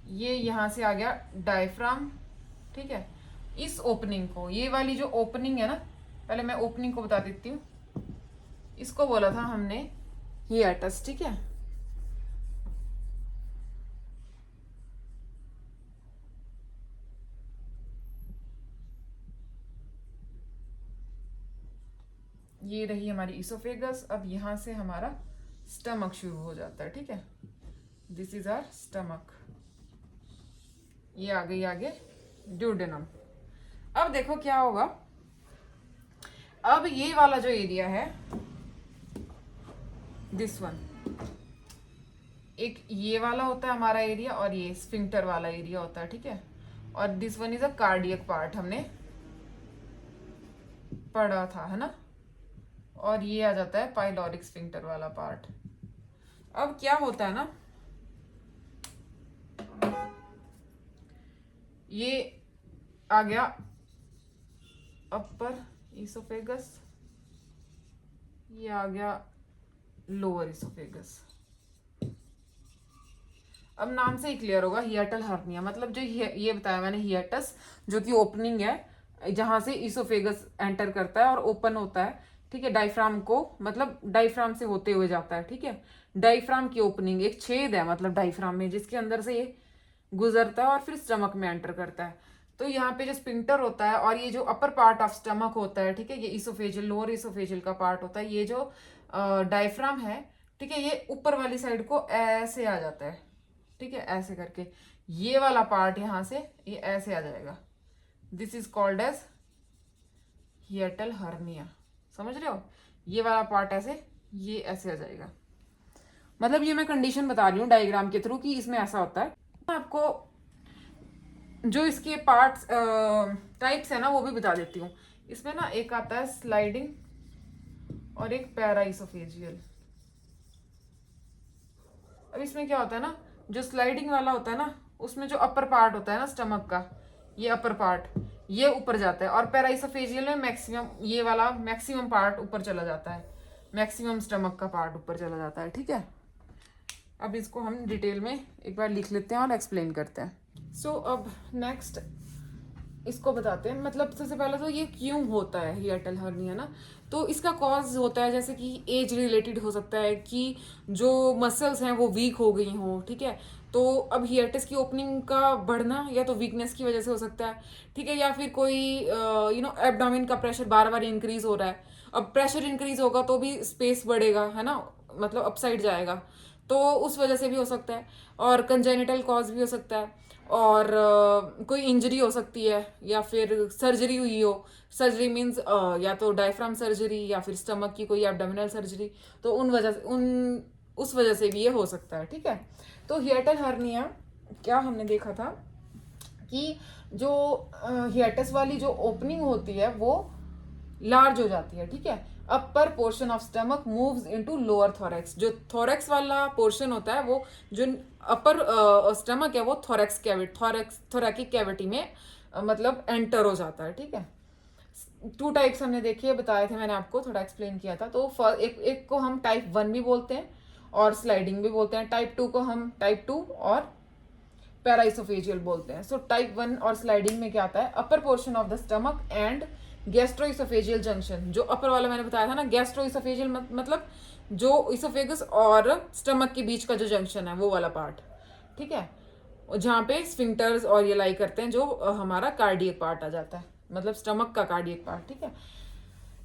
[SPEAKER 1] ये यहां से आ गया डायफ्राम। ठीक है, इस ओपनिंग को, ये वाली जो ओपनिंग है ना, पहले मैं ओपनिंग को बता देती हूँ, इसको बोला था हमने हिएटस। ठीक है, ये रही हमारी इसोफेगस। अब यहां से हमारा स्टमक शुरू हो जाता है। ठीक है, दिस इज आवर स्टमक, ये आ गई आगे ड्यूडेनम। अब देखो क्या होगा, अब ये वाला जो एरिया है, दिस वन, एक ये वाला होता है हमारा एरिया और ये स्फिंक्टर वाला एरिया होता है। ठीक है, और this one is a cardiac part, हमने पढ़ा था, है ना। और ये आ जाता है पाइलोरिक स्फिंक्टर वाला पार्ट। अब क्या होता है ना, ये आ गया अपर इसोफेगस, ये आ गया लोअर इसोफेगस। अब नाम से ही क्लियर होगा, हिएटल हर्निया मतलब जो ये बताया मैंने, हिएटस जो कि ओपनिंग है जहां से इसोफेगस एंटर करता है और ओपन होता है। ठीक है, डायफ्राम को, मतलब डायफ्राम से होते हुए जाता है। ठीक है, डायफ्राम की ओपनिंग, एक छेद है मतलब डायफ्राम में, जिसके अंदर से ये गुजरता है और फिर स्टमक में एंटर करता है। तो यहाँ पे जो स्पिंक्टर होता है और ये जो अपर पार्ट ऑफ स्टमक होता है, ठीक है, ये इसोफेजियल, लोअर इसोफेजियल का पार्ट होता है, ये जो डायफ्राम है, ठीक है, ये ऊपर वाली साइड को ऐसे आ जाता है। ठीक है, ऐसे करके ये वाला पार्ट यहां से ये ऐसे आ जाएगा, this is called as hiatal hernia. समझ रहे हो, ये वाला पार्ट ऐसे, ये ऐसे आ जाएगा। मतलब ये मैं कंडीशन बता रही हूँ डायग्राम के थ्रू कि इसमें ऐसा होता है। आपको जो इसके पार्ट्स टाइप्स है ना वो भी बता देती हूँ। इसमें ना एक आता है स्लाइडिंग और एक पैराइसोफेजियल। अब इसमें क्या होता है ना, जो स्लाइडिंग वाला होता है ना, उसमें जो अपर पार्ट होता है ना स्टमक का, ये अपर पार्ट ये ऊपर जाता है, और पैराइसोफेजियल में मैक्सिमम, ये वाला मैक्सिमम पार्ट ऊपर चला जाता है, मैक्सिमम स्टमक का पार्ट ऊपर चला जाता है। ठीक है, अब इसको हम डिटेल में एक बार लिख लेते हैं और एक्सप्लेन करते हैं। सो अब नेक्स्ट इसको बताते हैं। मतलब सबसे पहले तो ये क्यों होता है हिएटल हर्निया ना, तो इसका कॉज होता है जैसे कि एज रिलेटेड हो सकता है कि जो मसल्स हैं वो वीक हो गई हों। ठीक है, तो अब हिएटस की ओपनिंग का बढ़ना या तो वीकनेस की वजह से हो सकता है। ठीक है, या फिर कोई एब्डोमेन का प्रेशर बार बार इंक्रीज हो रहा है। अब प्रेशर इंक्रीज होगा तो भी स्पेस बढ़ेगा, है ना, मतलब अपसाइड जाएगा, तो उस वजह से भी हो सकता है। और कंजेनिटल कॉज भी हो सकता है, और कोई इंजरी हो सकती है, या फिर सर्जरी हुई हो। सर्जरी मीन्स या तो डायफ्राम सर्जरी या फिर स्टमक की कोई एब्डोमिनल सर्जरी, तो उस वजह से भी ये हो सकता है। ठीक है, तो हिएटल हर्निया क्या हमने देखा था कि जो हिएटस वाली जो ओपनिंग होती है वो लार्ज हो जाती है। ठीक है, upper portion of stomach moves into lower thorax. जो थोरैक्स वाला पोर्शन होता है वो, जो अपर स्टमक है वो थोरैकिक कैविटी में मतलब एंटर हो जाता है। ठीक है, टू टाइप्स हमने देखे बताए थे, मैंने आपको थोड़ा एक्सप्लेन किया था। तो एक को हम टाइप 1 भी बोलते हैं और स्लाइडिंग भी बोलते हैं। टाइप 2 को हम टाइप 2 और पैराइसोफेजियल बोलते हैं। सो टाइप 1 और स्लाइडिंग में क्या आता है, upper portion of the stomach and gastroesophageal junction. जो अपर वाला मैंने बताया था ना, गैस्ट्रोइसोफेजियल मतलब जो इसोफेगस और स्टमक के बीच का जो जंक्शन है वो वाला पार्ट। ठीक है, जहाँ पे स्फिंक्टर्स और ये लाई करते हैं, जो हमारा कार्डियक पार्ट आ जाता है, मतलब स्टमक का कार्डियक पार्ट। ठीक है,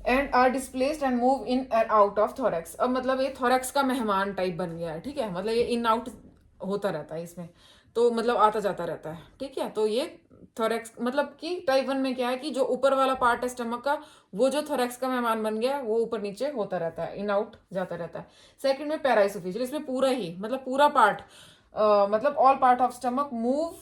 [SPEAKER 1] and are displaced and move in and out of thorax. अब मतलब ये थोरैक्स का मेहमान टाइप बन गया है। ठीक है, मतलब ये इन आउट होता रहता है इसमें, तो मतलब आता जाता रहता है। ठीक है, तो ये थोरेक्स मतलब कि टाइप 1 में क्या है कि जो ऊपर वाला पार्ट है स्टमक का, वो जो थोरेक्स का मेहमान बन गया वो ऊपर नीचे होता रहता है, इन आउट जाता रहता है। सेकंड में पैराइसोफेजियल, इसमें पूरा ही मतलब पूरा पार्ट मतलब all part of stomach move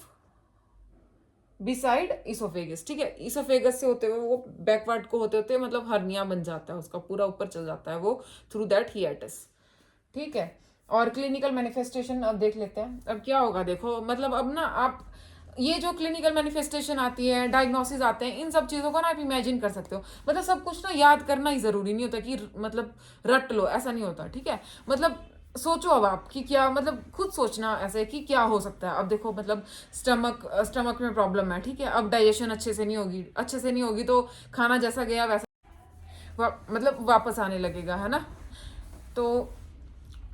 [SPEAKER 1] beside oesophagus, ठीक है। इसोफेगस से होते हुए वो बैकवर्ड को होते होते मतलब हर्निया बन जाता है, उसका पूरा ऊपर चल जाता है वो थ्रू दैट हियाटस, ठीक है। और क्लिनिकल मैनिफेस्टेशन अब देख लेते हैं। अब क्या होगा देखो, मतलब अब ना आप ये जो क्लिनिकल मैनिफेस्टेशन आती है, डायग्नोसिस आते हैं, इन सब चीज़ों को ना आप इमेजिन कर सकते हो। मतलब सब कुछ ना याद करना ही ज़रूरी नहीं होता कि मतलब रट लो, ऐसा नहीं होता, ठीक है। मतलब सोचो अब आप कि क्या, मतलब खुद सोचना ऐसे कि क्या हो सकता है। अब देखो मतलब स्टमक में प्रॉब्लम है, ठीक है। अब डाइजेशन अच्छे से नहीं होगी तो खाना जैसा गया वैसा मतलब वापस आने लगेगा, है ना। तो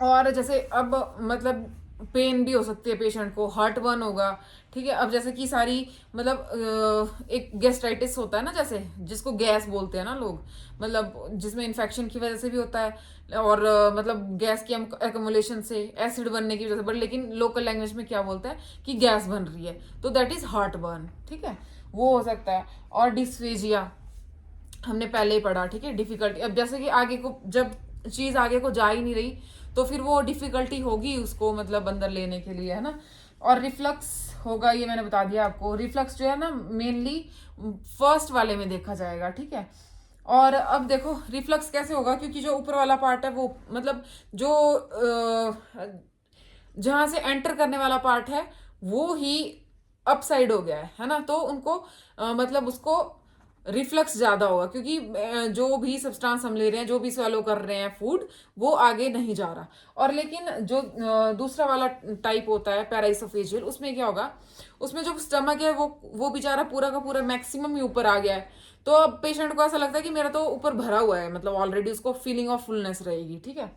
[SPEAKER 1] और जैसे अब मतलब पेन भी हो सकती है पेशेंट को, हार्ट बर्न होगा, ठीक है। अब जैसे कि सारी मतलब एक गैस्ट्राइटिस होता है ना, जैसे जिसको गैस बोलते हैं ना लोग, मतलब जिसमें इन्फेक्शन की वजह से भी होता है और मतलब गैस की एक्युमुलेशन से, एसिड बनने की वजह से, बट लेकिन लोकल लैंग्वेज में क्या बोलते हैं कि गैस बन रही है, तो दैट इज हार्ट बर्न, ठीक है, वो हो सकता है। और डिस्फेजिया हमने पहले ही पढ़ा, ठीक है। डिफिकल्टी, अब जैसे कि आगे को जब चीज आगे को जा ही नहीं रही तो फिर वो डिफिकल्टी होगी उसको मतलब अंदर लेने के लिए, है ना। और रिफ्लक्स होगा, ये मैंने बता दिया आपको। रिफ्लक्स जो है ना मेनली फर्स्ट वाले में देखा जाएगा, ठीक है। और अब देखो रिफ्लक्स कैसे होगा, क्योंकि जो ऊपर वाला पार्ट है वो मतलब जो जहां से एंटर करने वाला पार्ट है वो ही अपसाइड हो गया है ना। तो उनको मतलब उसको रिफ्लक्स ज्यादा होगा, क्योंकि जो भी सब्सटेंस हम ले रहे हैं, जो भी swallow कर रहे हैं फूड, वो आगे नहीं जा रहा। और लेकिन जो दूसरा वाला टाइप होता है पैराइसोफेजियल, उसमें क्या होगा, उसमें जो स्टमक है वो बेचारा पूरा का पूरा मैक्सिमम ही ऊपर आ गया है। तो अब पेशेंट को ऐसा लगता है कि मेरा तो ऊपर भरा हुआ है, मतलब ऑलरेडी उसको फीलिंग ऑफ फुलनेस रहेगी, ठीक है।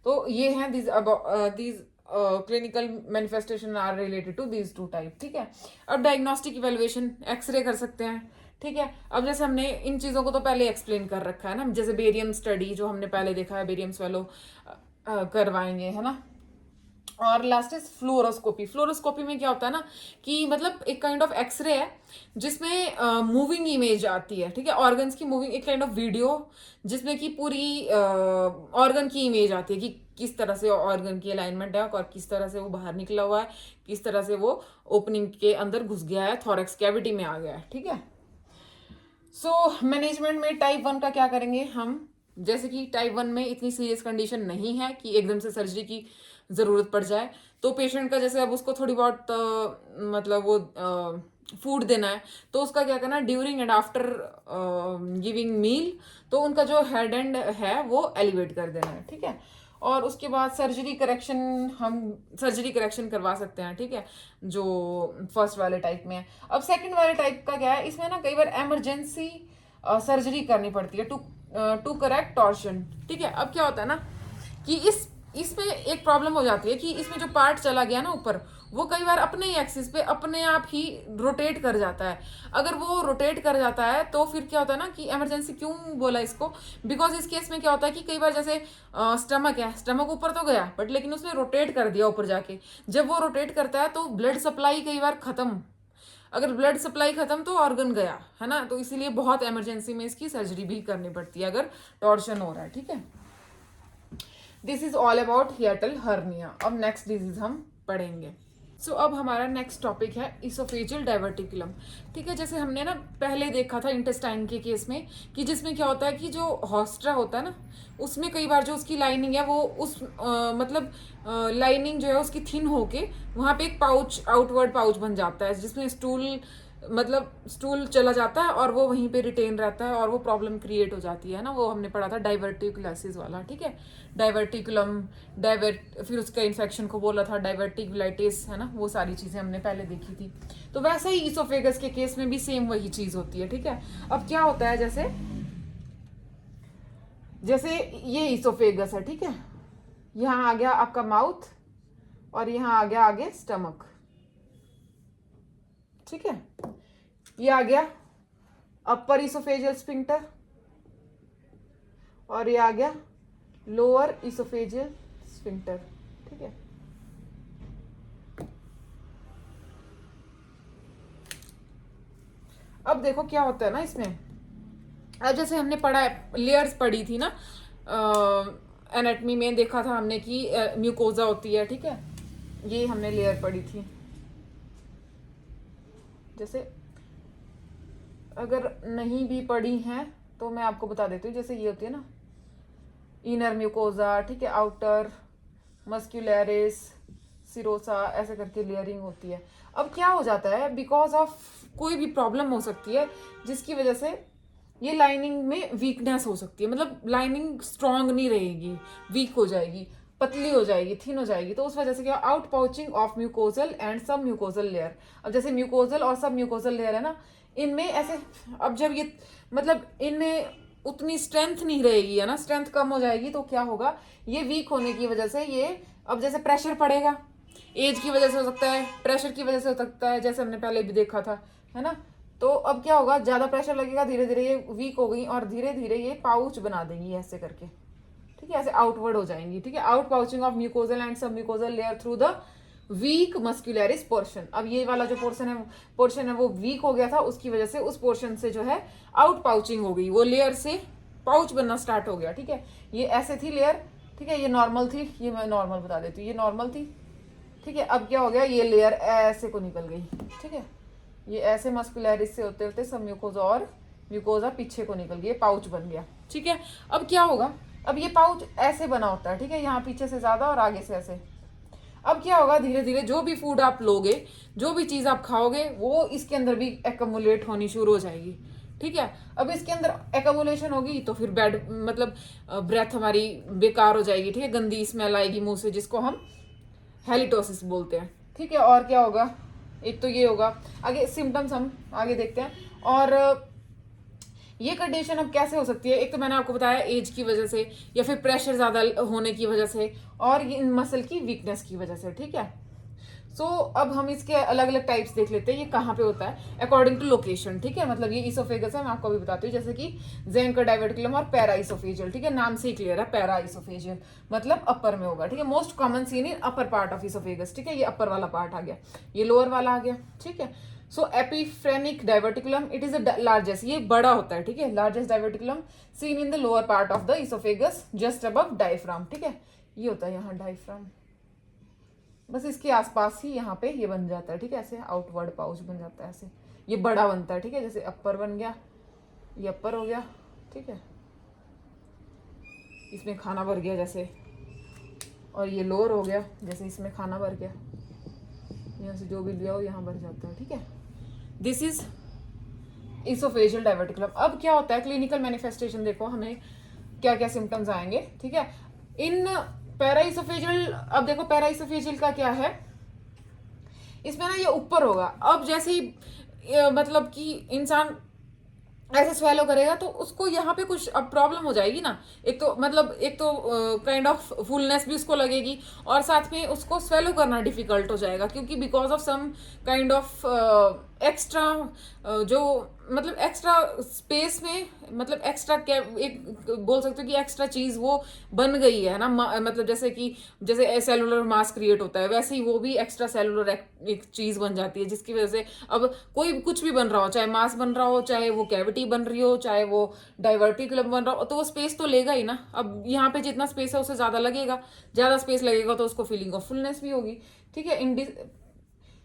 [SPEAKER 1] तो ये हैं these clinical manifestation are related to these two type, ठीक है। अब डायग्नोस्टिक इवेल्युएशन, एक्सरे कर सकते हैं, ठीक है। अब जैसे हमने इन चीज़ों को तो पहले एक्सप्लेन कर रखा है ना, जैसे बेरियम स्टडी जो हमने पहले देखा है, बेरियम स्वेलो करवाएंगे, है ना। और लास्ट इज फ्लोरोस्कोपी। फ्लोरोस्कोपी में क्या होता है ना कि मतलब एक काइंड ऑफ एक्सरे है जिसमें मूविंग इमेज आती है, ठीक है, ऑर्गन्स की मूविंग, एक काइंड ऑफ वीडियो जिसमें कि पूरी ऑर्गन की इमेज आती है कि किस तरह से ऑर्गन की अलाइनमेंट है और किस तरह से वो बाहर निकला हुआ है, किस तरह से वो ओपनिंग के अंदर घुस गया है, थोरेक्स कैविटी में आ गया है, ठीक है। सो मैनेजमेंट में टाइप 1 का क्या करेंगे हम, जैसे कि टाइप 1 में इतनी सीरियस कंडीशन नहीं है कि एकदम से सर्जरी की ज़रूरत पड़ जाए, तो पेशेंट का जैसे अब उसको थोड़ी बहुत मतलब वो फूड देना है, तो उसका क्या करना है, ड्यूरिंग एंड आफ्टर गिविंग मील, तो उनका जो हेड एंड है वो एलिवेट कर देना है, ठीक है। और उसके बाद हम सर्जरी करेक्शन करवा सकते हैं, ठीक है, जो फर्स्ट वाले टाइप में है। अब सेकंड वाले टाइप का क्या है, इसमें ना कई बार इमरजेंसी सर्जरी करनी पड़ती है टू करेक्ट टॉर्शन, ठीक है। अब क्या होता है ना कि इसमें एक प्रॉब्लम हो जाती है कि इसमें जो पार्ट चला गया ना ऊपर, वो कई बार अपने ही एक्सिस पे अपने आप ही रोटेट कर जाता है। अगर वो रोटेट कर जाता है तो फिर क्या होता है ना कि इमरजेंसी क्यों बोला इसको, बिकॉज इस केस में क्या होता है कि कई बार जैसे स्टमक है, स्टमक ऊपर तो गया बट लेकिन उसने रोटेट कर दिया ऊपर जाके। जब वो रोटेट करता है तो ब्लड सप्लाई कई बार खत्म, अगर ब्लड सप्लाई खत्म तो ऑर्गन गया, है ना। तो इसीलिए बहुत इमरजेंसी में इसकी सर्जरी भी करनी पड़ती है अगर टॉर्शन हो रहा है, ठीक है। This is all about hiatal hernia. अब नेक्स्ट डिजीज हम पढ़ेंगे। सो अब हमारा नेक्स्ट टॉपिक है इसोफेजियल डाइवर्टिकुलम, ठीक है। जैसे हमने ना पहले देखा था इंटेस्टाइन के केस में कि जिसमें क्या होता है कि जो हॉस्ट्रा होता है ना, उसमें कई बार जो उसकी लाइनिंग है वो उस मतलब लाइनिंग जो है उसकी थिन होके वहाँ पे एक पाउच, आउटवर्ड पाउच बन जाता है जिसमें स्टूल चला जाता है और वो वहीं पे रिटेन रहता है और वो प्रॉब्लम क्रिएट हो जाती है ना। वो हमने पढ़ा था डाइवर्टिकुलोसिस वाला, ठीक है। डाइवर्टिकुलम, फिर उसका इन्फेक्शन को बोला था डाइवर्टिकुलाइटिस, है ना। वो सारी चीजें हमने पहले देखी थी। तो वैसे ही इसोफेगस के केस में भी सेम वही चीज होती है, ठीक है। अब क्या होता है, जैसे जैसे ये इसोफेगस है, ठीक है, यहाँ आ गया आपका माउथ और यहाँ आ गया आगे स्टमक, ठीक है। ये आ गया अपर इसोफेजियल स्फिंक्टर और ये आ गया लोअर इसोफेजियल स्फिंक्टर, ठीक है। अब देखो क्या होता है ना इसमें, अब जैसे हमने पढ़ा है, लेयर्स पढ़ी थी ना एनाटमी में, देखा था हमने कि म्यूकोजा होती है, ठीक है, ये हमने लेयर पढ़ी थी। जैसे अगर नहीं भी पढ़ी हैं तो मैं आपको बता देती हूँ, जैसे ये होती है ना इनर म्यूकोजा, ठीक है, आउटर मस्क्यूलरिस, सिरोसा, ऐसे करके लेयरिंग होती है। अब क्या हो जाता है, बिकॉज ऑफ कोई भी प्रॉब्लम हो सकती है जिसकी वजह से ये लाइनिंग में वीकनेस हो सकती है, मतलब लाइनिंग स्ट्रांग नहीं रहेगी, वीक हो जाएगी, पतली हो जाएगी, थिन हो जाएगी। तो उस वजह से क्या, out pouching of mucosal and sub mucosal layer. अब जैसे म्यूकोजल और सब म्यूकोजल लेयर है ना, इनमें ऐसे, अब जब ये मतलब इनमें उतनी स्ट्रेंथ नहीं रहेगी है ना, स्ट्रेंथ कम हो जाएगी, तो क्या होगा, ये वीक होने की वजह से ये, अब जैसे प्रेशर पड़ेगा, एज की वजह से हो सकता है, प्रेशर की वजह से हो सकता है, जैसे हमने पहले भी देखा था, है ना। तो अब क्या होगा, ज्यादा प्रेशर लगेगा, धीरे धीरे ये वीक हो गई और धीरे धीरे ये पाउच बना देंगी ऐसे करके, ठीक है, ऐसे आउटवर्ड हो जाएंगी, ठीक है। Out pouching of mucosal and sub mucosal layer through the weak muscularis portion. अब ये वाला जो पोर्शन है वो वीक हो गया था, उसकी वजह से उस पोर्शन से जो है आउट पाउचिंग हो गई, वो लेयर से पाउच बनना स्टार्ट हो गया, ठीक है। ये ऐसे थी लेयर, ठीक है, ये नॉर्मल थी, ये मैं नॉर्मल बता देती हूँ, ये नॉर्मल थी, ठीक है। अब क्या हो गया, ये लेयर ऐसे को निकल गई, ठीक है, ये ऐसे मस्कुलरिस से होते होते सब म्यूकोजा और म्यूकोजा पीछे को निकल गई, पाउच बन गया, ठीक है। अब क्या होगा, अब ये पाउच ऐसे बना होता है, ठीक है, यहाँ पीछे से ज्यादा और आगे से ऐसे। अब क्या होगा, धीरे धीरे जो भी फूड आप लोगे, जो भी चीज आप खाओगे, वो इसके अंदर भी एकमुलेट होनी शुरू हो जाएगी, ठीक है। अब इसके अंदर एकमुलेशन होगी तो फिर बैड मतलब ब्रेथ हमारी बेकार हो जाएगी, ठीक है, गंदी स्मेल आएगी मुंह से, जिसको हम हेलिटोसिस बोलते हैं, ठीक है। और क्या होगा, एक तो ये होगा, आगे सिम्टम्स हम आगे देखते हैं। और ये कंडीशन अब कैसे हो सकती है, एक तो मैंने आपको बताया एज की वजह से, या फिर प्रेशर ज्यादा होने की वजह से, और ये मसल की वीकनेस की वजह से, ठीक है। सो अब हम इसके अलग अलग टाइप्स देख लेते हैं, ये कहाँ पे होता है अकॉर्डिंग टू लोकेशन, ठीक है। मतलब ये इसोफेगस है, मैं आपको अभी बताती हूँ, जैसे कि ज़ेंकर डाइवर्टिकुलम और पैरा इसोफेजियल, ठीक है, नाम से ही क्लियर है, पैरा इसोफेजियल मतलब अपर में होगा, ठीक है। Most common seen in upper part of oesophagus, ठीक है, ये अपर वाला पार्ट आ गया, ये लोअर वाला आ गया, ठीक है। So epiphrenic diverticulum, it is the largest, ये बड़ा होता है, ठीक है, largest diverticulum seen in the lower part of the oesophagus just above diaphragm, ठीक है, ये होता है यहाँ डायफ्राम, बस इसके आसपास ही यहाँ पे ये बन जाता है, ठीक है, ऐसे आउटवर्ड पाउच बन जाता है, ऐसे ये बड़ा बनता है, ठीक है, जैसे अपर बन गया, ये अपर हो गया, ठीक है, इसमें खाना भर गया जैसे, और ये लोअर हो गया, जैसे इसमें खाना भर गया, यहाँ से जो भी लिया हो यहाँ भर जाता है, ठीक है। This is oesophageal diverticulum. अब क्या होता है, क्लिनिकल मैनिफेस्टेशन देखो हमें क्या क्या सिम्टम्स आएंगे, ठीक है, इन पैराइसोफेजियल। अब देखो पैराइसोफेजियल का क्या है, इसमें ना ये ऊपर होगा। अब जैसे ही मतलब कि इंसान ऐसे स्वेलो करेगा तो उसको यहाँ पे कुछ अब प्रॉब्लम हो जाएगी ना, एक तो मतलब एक तो काइंड ऑफ फुलनेस भी उसको लगेगी, और साथ में उसको स्वेलो करना डिफिकल्ट हो जाएगा, क्योंकि because of some kind of extra जो मतलब एक्स्ट्रा स्पेस में, मतलब एक्स्ट्रा एक बोल सकते हो कि एक्स्ट्रा चीज वो बन गई है ना, मतलब जैसे कि जैसे सेलुलर मास क्रिएट होता है, वैसे ही वो भी एक्स्ट्रा सेलुलर एक चीज बन जाती है, जिसकी वजह से अब कोई कुछ भी बन रहा हो, चाहे मास बन रहा हो, चाहे वो कैविटी बन रही हो, चाहे वो डाइवर्टिकुलम बन रहा हो, तो वो स्पेस तो लेगा ही ना। अब यहाँ पे जितना स्पेस है उससे ज्यादा लगेगा, ज्यादा स्पेस लगेगा तो उसको फीलिंग ऑफ फुलनेस भी होगी, ठीक है। इन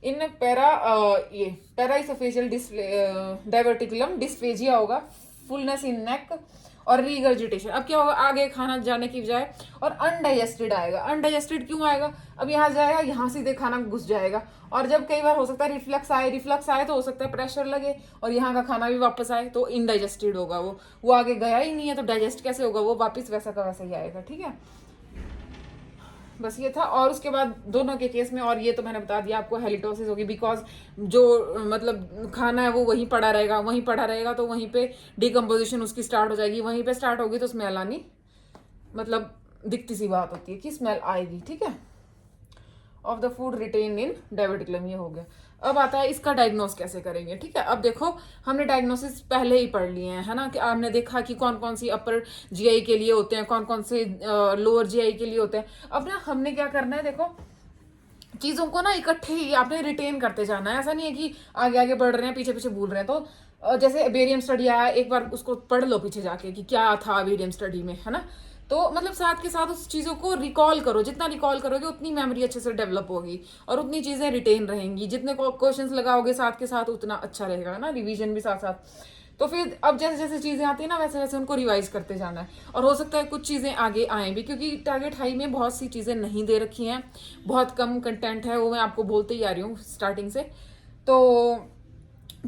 [SPEAKER 1] ये पैराइसोफेजियल डाइवर्टिकुलम डिस्फेजिया होगा, फुलनेस इन नेक और रीगर्जिटेशन। अब क्या होगा, आगे खाना जाने की बजाय और अनडाइजेस्टेड आएगा। अनडाइजेस्टेड क्यों आएगा, अब यहाँ जाएगा, यहाँ सीधे खाना घुस जाएगा, और जब कई बार हो सकता है रिफ्लक्स आए तो हो सकता है प्रेशर लगे और यहाँ का खाना भी वापस आए, तो इनडाइजेस्टेड होगा, वो आगे गया ही नहीं है, तो डाइजेस्ट कैसे होगा, वो वापस वैसा का वैसा ही आएगा, ठीक है। बस ये था। और उसके बाद दोनों के केस में, और ये तो मैंने बता दिया आपको, हेलिटोसिस होगी, बिकॉज जो मतलब खाना है वो वहीं पड़ा रहेगा, तो वहीं पे डिकम्पोजिशन उसकी स्टार्ट हो जाएगी, वहीं पे स्टार्ट होगी तो स्मेल आनी मतलब दिखती सी बात होती है कि स्मेल आएगी, ठीक है। Of the food retain in diverticulum, ये हो गया। अब आता है इसका डायग्नोस कैसे करेंगे, ठीक है। अब देखो हमने डायग्नोसिस पहले ही पढ़ लिए हैं, है ना, कि आपने देखा कि कौन कौन सी अपर जीआई के लिए होते हैं, कौन कौन से लोअर जीआई के लिए होते हैं। अब ना हमने क्या करना है, देखो चीजों को ना इकट्ठे ही आपने रिटेन करते जाना है, ऐसा नहीं है कि आगे आगे बढ़ रहे हैं पीछे पीछे भूल रहे हैं। तो जैसे बेरियम स्टडी आया, एक बार उसको पढ़ लो पीछे जाके कि क्या था बेरियम स्टडी में, है ना। तो मतलब साथ के साथ उस चीज़ों को रिकॉल करो, जितना रिकॉल करोगे उतनी मेमोरी अच्छे से डेवलप होगी और उतनी चीज़ें रिटेन रहेंगी। जितने क्वेश्चंस लगाओगे साथ के साथ उतना अच्छा रहेगा ना, रिवीजन भी साथ साथ। तो फिर अब जैसे जैसे चीज़ें आती है ना वैसे वैसे उनको रिवाइज करते जाना है। और हो सकता है कुछ चीज़ें आगे आएँ भी, क्योंकि टारगेट हाई में बहुत सी चीज़ें नहीं दे रखी हैं, बहुत कम कंटेंट है, वो मैं आपको बोलते ही आ रही हूँ स्टार्टिंग से। तो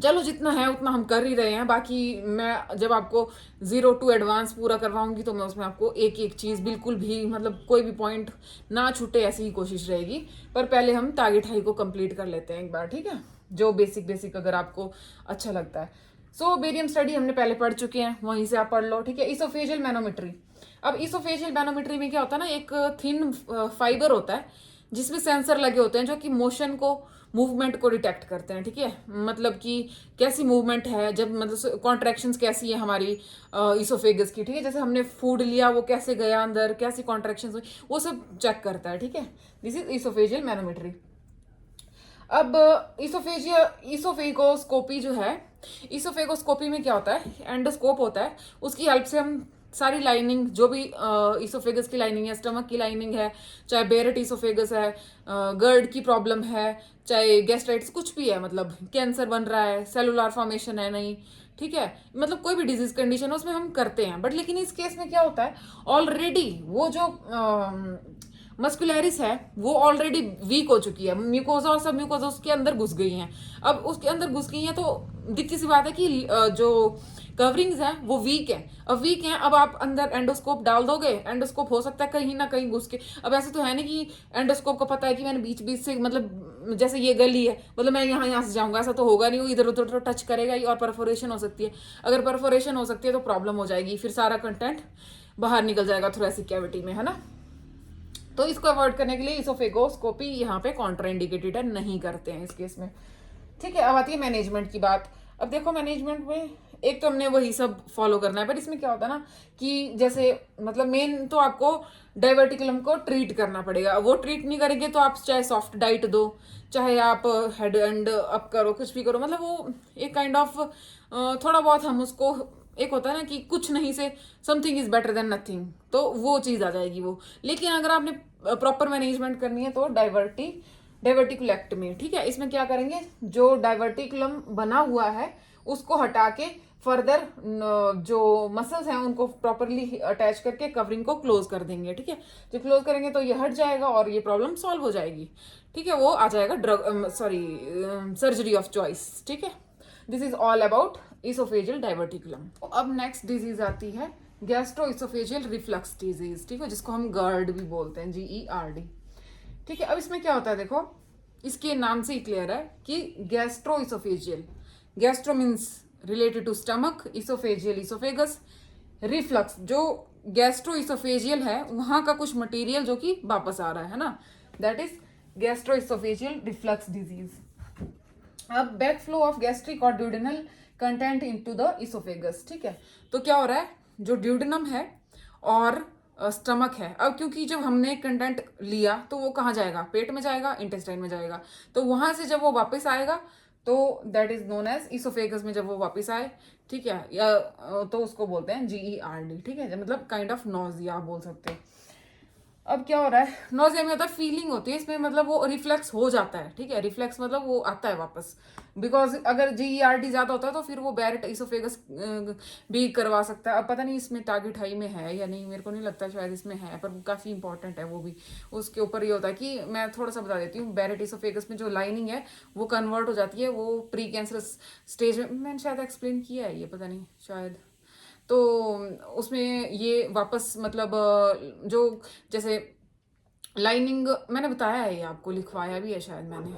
[SPEAKER 1] चलो जितना है उतना हम कर ही रहे हैं। बाकी मैं जब आपको 0 to एडवांस पूरा करवाऊंगी तो मैं उसमें आपको एक एक चीज़ बिल्कुल भी मतलब कोई भी पॉइंट ना छूटे ऐसी ही कोशिश रहेगी। पर पहले हम टारगेट हाई को कंप्लीट कर लेते हैं एक बार, ठीक है, जो बेसिक बेसिक अगर आपको अच्छा लगता है। सो बेरियम स्टडी हमने पहले पढ़ चुके हैं, वहीं से आप पढ़ लो, ठीक है। Oesophageal manometry. अब इसोफेजियल मैनोमेट्री में क्या होता है ना, एक थिन फाइबर होता है जिसमें सेंसर लगे होते हैं जो कि मोशन को, मूवमेंट को डिटेक्ट करते हैं, ठीक है। मतलब कि कैसी मूवमेंट है, जब मतलब कॉन्ट्रैक्शंस कैसी है हमारी इसोफेगस की, ठीक है। जैसे हमने फूड लिया वो कैसे गया अंदर, कैसी कॉन्ट्रैक्शंस हुई, वो सब चेक करता है, ठीक है। This is oesophageal manometry. अब इसोफेगोस्कोपी जो है, इसोफेगोस्कोपी में क्या होता है, एंडोस्कोप होता है, उसकी हेल्प से हम सारी लाइनिंग, जो भी इसोफेगस की लाइनिंग है, स्टमक की लाइनिंग है, चाहे बेरेट इसोफेगस है, गर्ड की प्रॉब्लम है, चाहे गैस्ट्राइटिस कुछ भी है, मतलब कैंसर बन रहा है, सेलुलर फॉर्मेशन है नहीं, ठीक है, मतलब कोई भी डिजीज कंडीशन है उसमें हम करते हैं। बट लेकिन इस केस में क्या होता है, ऑलरेडी वो जो मस्कुलरिस है वो ऑलरेडी वीक हो चुकी है, म्यूकोजा और सब म्यूकोजा उसके अंदर घुस गई हैं। अब उसके अंदर घुस गई हैं तो दिखती सी बात है कि जो कवरिंग्स हैं वो वीक है। अब वीक हैं, अब आप अंदर एंडोस्कोप डाल दोगे, एंडोस्कोप हो सकता है कहीं ना कहीं घुस के, अब ऐसे तो है नहीं कि एंडोस्कोप को पता है कि मैंने बीच बीच से मतलब जैसे ये गली है मतलब मैं यहाँ से जाऊंगा, ऐसा तो होगा नहीं, वो इधर उधर तो टच करेगा ही। और परफोरेशन हो सकती है, अगर परफोरेशन हो सकती है तो प्रॉब्लम हो जाएगी, फिर सारा कंटेंट बाहर निकल जाएगा थोरेसिक कैविटी में, है ना। तो इसको अवॉइड करने के लिए इसोफेगोस्कोपी यहाँ पे कॉन्ट्राइंडिकेटेड है, नहीं करते हैं इस केस में, ठीक है। अब आती है मैनेजमेंट की बात। अब देखो मैनेजमेंट में एक तो हमने वही सब फॉलो करना है, पर इसमें क्या होता है ना कि जैसे मतलब मेन तो आपको डाइवर्टिकुलम को ट्रीट करना पड़ेगा। वो ट्रीट नहीं करेंगे तो आप चाहे सॉफ्ट डाइट दो, चाहे आप हेड एंड अप करो, कुछ भी करो, मतलब वो एक काइंड ऑफ थोड़ा बहुत हम उसको, एक होता है ना कि कुछ नहीं से something is better than nothing, तो वो चीज आ जाएगी वो। लेकिन अगर आपने प्रॉपर मैनेजमेंट करनी है तो डाइवर्टिकुलेक्टमी, ठीक है। इसमें क्या करेंगे, जो डाइवर्टिकुलम बना हुआ है उसको हटा के फर्दर जो मसल्स हैं उनको प्रॉपरली अटैच करके कवरिंग को क्लोज कर देंगे, ठीक है। जब क्लोज करेंगे तो ये हट जाएगा और ये प्रॉब्लम सॉल्व हो जाएगी, ठीक है। वो आ जाएगा ड्रग सर्जरी ऑफ चॉइस, ठीक है। This is all about oesophageal diverticulum. अब नेक्स्ट डिजीज आती है गैस्ट्रो इसोफेजियल रिफ्लक्स डिजीज, ठीक है, जिसको हम GERD भी बोलते हैं, GERD, ठीक है। अब इसमें क्या होता है, देखो इसके नाम से ही क्लियर है कि gastro oesophageal, gastro means related to stomach, oesophageal oesophagus, reflux जो गैस्ट्रो इसोफेजियल है वहां का कुछ मटेरियल जो कि वापस आ रहा है ना, that is gastro oesophageal reflux disease. अब बैक फ्लो ऑफ गैस्ट्रिक और duodenal content into the oesophagus, ठीक है। तो क्या हो रहा है, जो ड्यूडेनम है और स्टमक है, अब क्योंकि जब हमने कंटेंट लिया तो वो कहाँ जाएगा, पेट में जाएगा, इंटेस्टाइन में जाएगा, तो वहां से जब वो वापस आएगा तो that is known as oesophagus में जब वो वापस आए, ठीक है, या तो उसको बोलते हैं GERD, ठीक है, मतलब काइंड ऑफ नोजिया आप बोल सकते हैं। अब क्या हो रहा है, नोजिया में होता है फीलिंग होती है, इसमें मतलब वो रिफ्लेक्स हो जाता है, ठीक है। रिफ्लेक्स मतलब वो आता है वापस, बिकॉज अगर GERD ज्यादा होता है तो फिर वो बैरेट इसोफेगस भी करवा सकता है। अब पता नहीं इसमें टारगेट हाई में है या नहीं, मेरे को नहीं लगता, शायद इसमें है, पर काफी इंपॉर्टेंट है वो भी। उसके ऊपर ये होता है कि मैं थोड़ा सा बता देती हूँ, बैरेट इसोफेगस में जो लाइनिंग है वो कन्वर्ट हो जाती है, वो प्री कैंसरस स्टेज में, मैंने शायद एक्सप्लेन किया है ये, पता नहीं शायद। तो उसमें ये वापस मतलब जो जैसे लाइनिंग मैंने बताया है, ये आपको लिखवाया भी है शायद मैंने,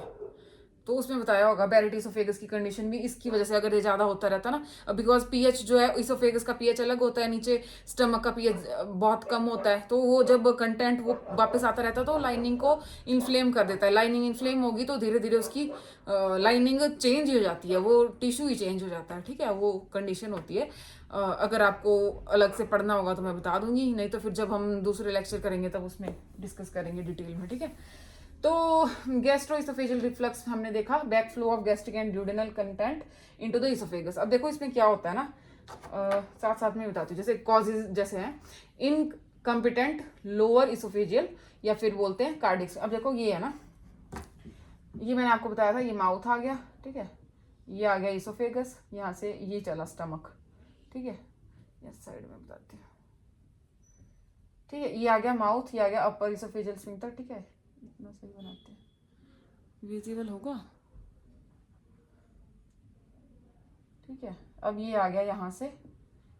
[SPEAKER 1] तो उसमें बताया होगा बैरेट इसोफेगस की कंडीशन भी इसकी वजह से अगर ये ज्यादा होता रहता ना, बिकॉज पीएच जो है इसोफेगस का पीएच अलग होता है, नीचे स्टमक का पीएच बहुत कम होता है, तो वो जब कंटेंट वो वापस आता रहता है तो लाइनिंग को इन्फ्लेम कर देता है। लाइनिंग इन्फ्लेम होगी तो धीरे धीरे उसकी लाइनिंग चेंज हो जाती है, वो टिश्यू ही चेंज हो जाता है, ठीक है, वो कंडीशन होती है। अगर आपको अलग से पढ़ना होगा तो मैं बता दूंगी, नहीं तो फिर जब हम दूसरे लेक्चर करेंगे तब उसमें डिस्कस करेंगे डिटेल में, ठीक है। तो गैस्ट्रोइसोफेजियल रिफ्लक्स हमने देखा, back flow of gastric and duodenal content into the oesophagus. अब देखो इसमें क्या होता है ना, साथ साथ में बताती हूँ। जैसे कॉजेज जैसे हैं इनकम्पिटेंट लोअर इसोफेजियल या फिर बोलते हैं कार्डियक। अब देखो ये है ना, ये मैंने आपको बताया था, ये माउथ आ गया, ठीक है, ये आ गया इसोफेगस, यहाँ से ये चला स्टमक, ठीक है, इस साइड में बताती हूँ, ठीक है, ये आ गया माउथ, ये आ गया अपर इसोफेजियल स्फिंक्टर, ठीक है, इतना सही बनाते हैं, विजिबल होगा, ठीक है। अब ये आ गया यहाँ से,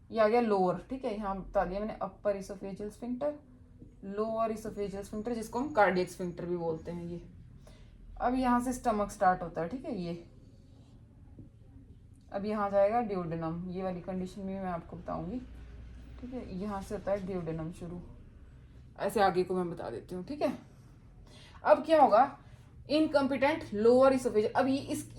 [SPEAKER 1] ये आ गया लोअर, ठीक है, यहाँ बता दिया मैंने upper oesophageal sphincter, lower oesophageal sphincter, जिसको हम कार्डियक स्फिंक्टर भी बोलते हैं ये। अब यहाँ से स्टमक स्टार्ट होता है, ठीक है, ये अब यहाँ जाएगा ड्यूडेनम, ये वाली कंडीशन में मैं आपको बताऊंगी, ठीक है, यहाँ से होता है ड्यूडेनम शुरू, ऐसे आगे को मैं बता देती हूँ, ठीक है। अब क्या होगा, इनकम्पिटेंट लोअर इसोफेजियल, अब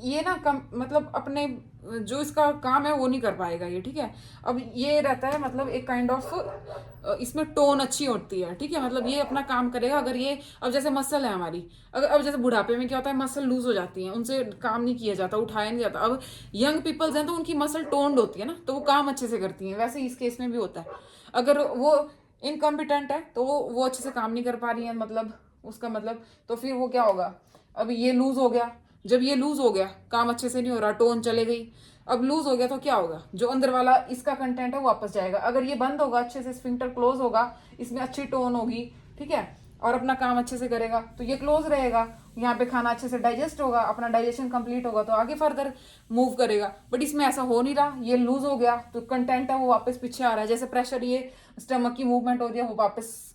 [SPEAKER 1] ये ना मतलब अपने जो इसका काम है वो नहीं कर पाएगा ये, ठीक है। अब ये रहता है मतलब एक काइंड ऑफ इसमें टोन अच्छी होती है, ठीक है, मतलब ये अपना काम करेगा। अगर ये अब जैसे मसल है हमारी, अगर अब जैसे बुढ़ापे में क्या होता है, मसल लूज हो जाती है, उनसे काम नहीं किया जाता, उठाया नहीं जाता। अब यंग पीपल्स हैं तो उनकी मसल टोन्ड होती है ना, तो वो काम अच्छे से करती हैं। वैसे इस केस में भी होता है, अगर वो इनकम्पिटेंट है तो वो अच्छे से काम नहीं कर पा रही है, मतलब उसका मतलब, तो फिर वो क्या होगा, अब ये लूज हो गया, जब ये लूज हो गया काम अच्छे से नहीं हो रहा, टोन चले गई। अब लूज हो गया तो क्या होगा, जो अंदर वाला इसका कंटेंट है वो वापस जाएगा। अगर ये बंद होगा, अच्छे से स्फिंक्टर क्लोज होगा, इसमें अच्छी टोन होगी, ठीक है, और अपना काम अच्छे से करेगा, तो ये क्लोज रहेगा, यहाँ पे खाना अच्छे से डाइजेस्ट होगा, अपना डाइजेशन कंप्लीट होगा तो आगे फर्दर मूव करेगा। बट इसमें ऐसा हो नहीं रहा, ये लूज हो गया तो कंटेंट है वो वापस पीछे आ रहा है। जैसे प्रेशर, ये स्टमक की मूवमेंट हो रही है, वो वापस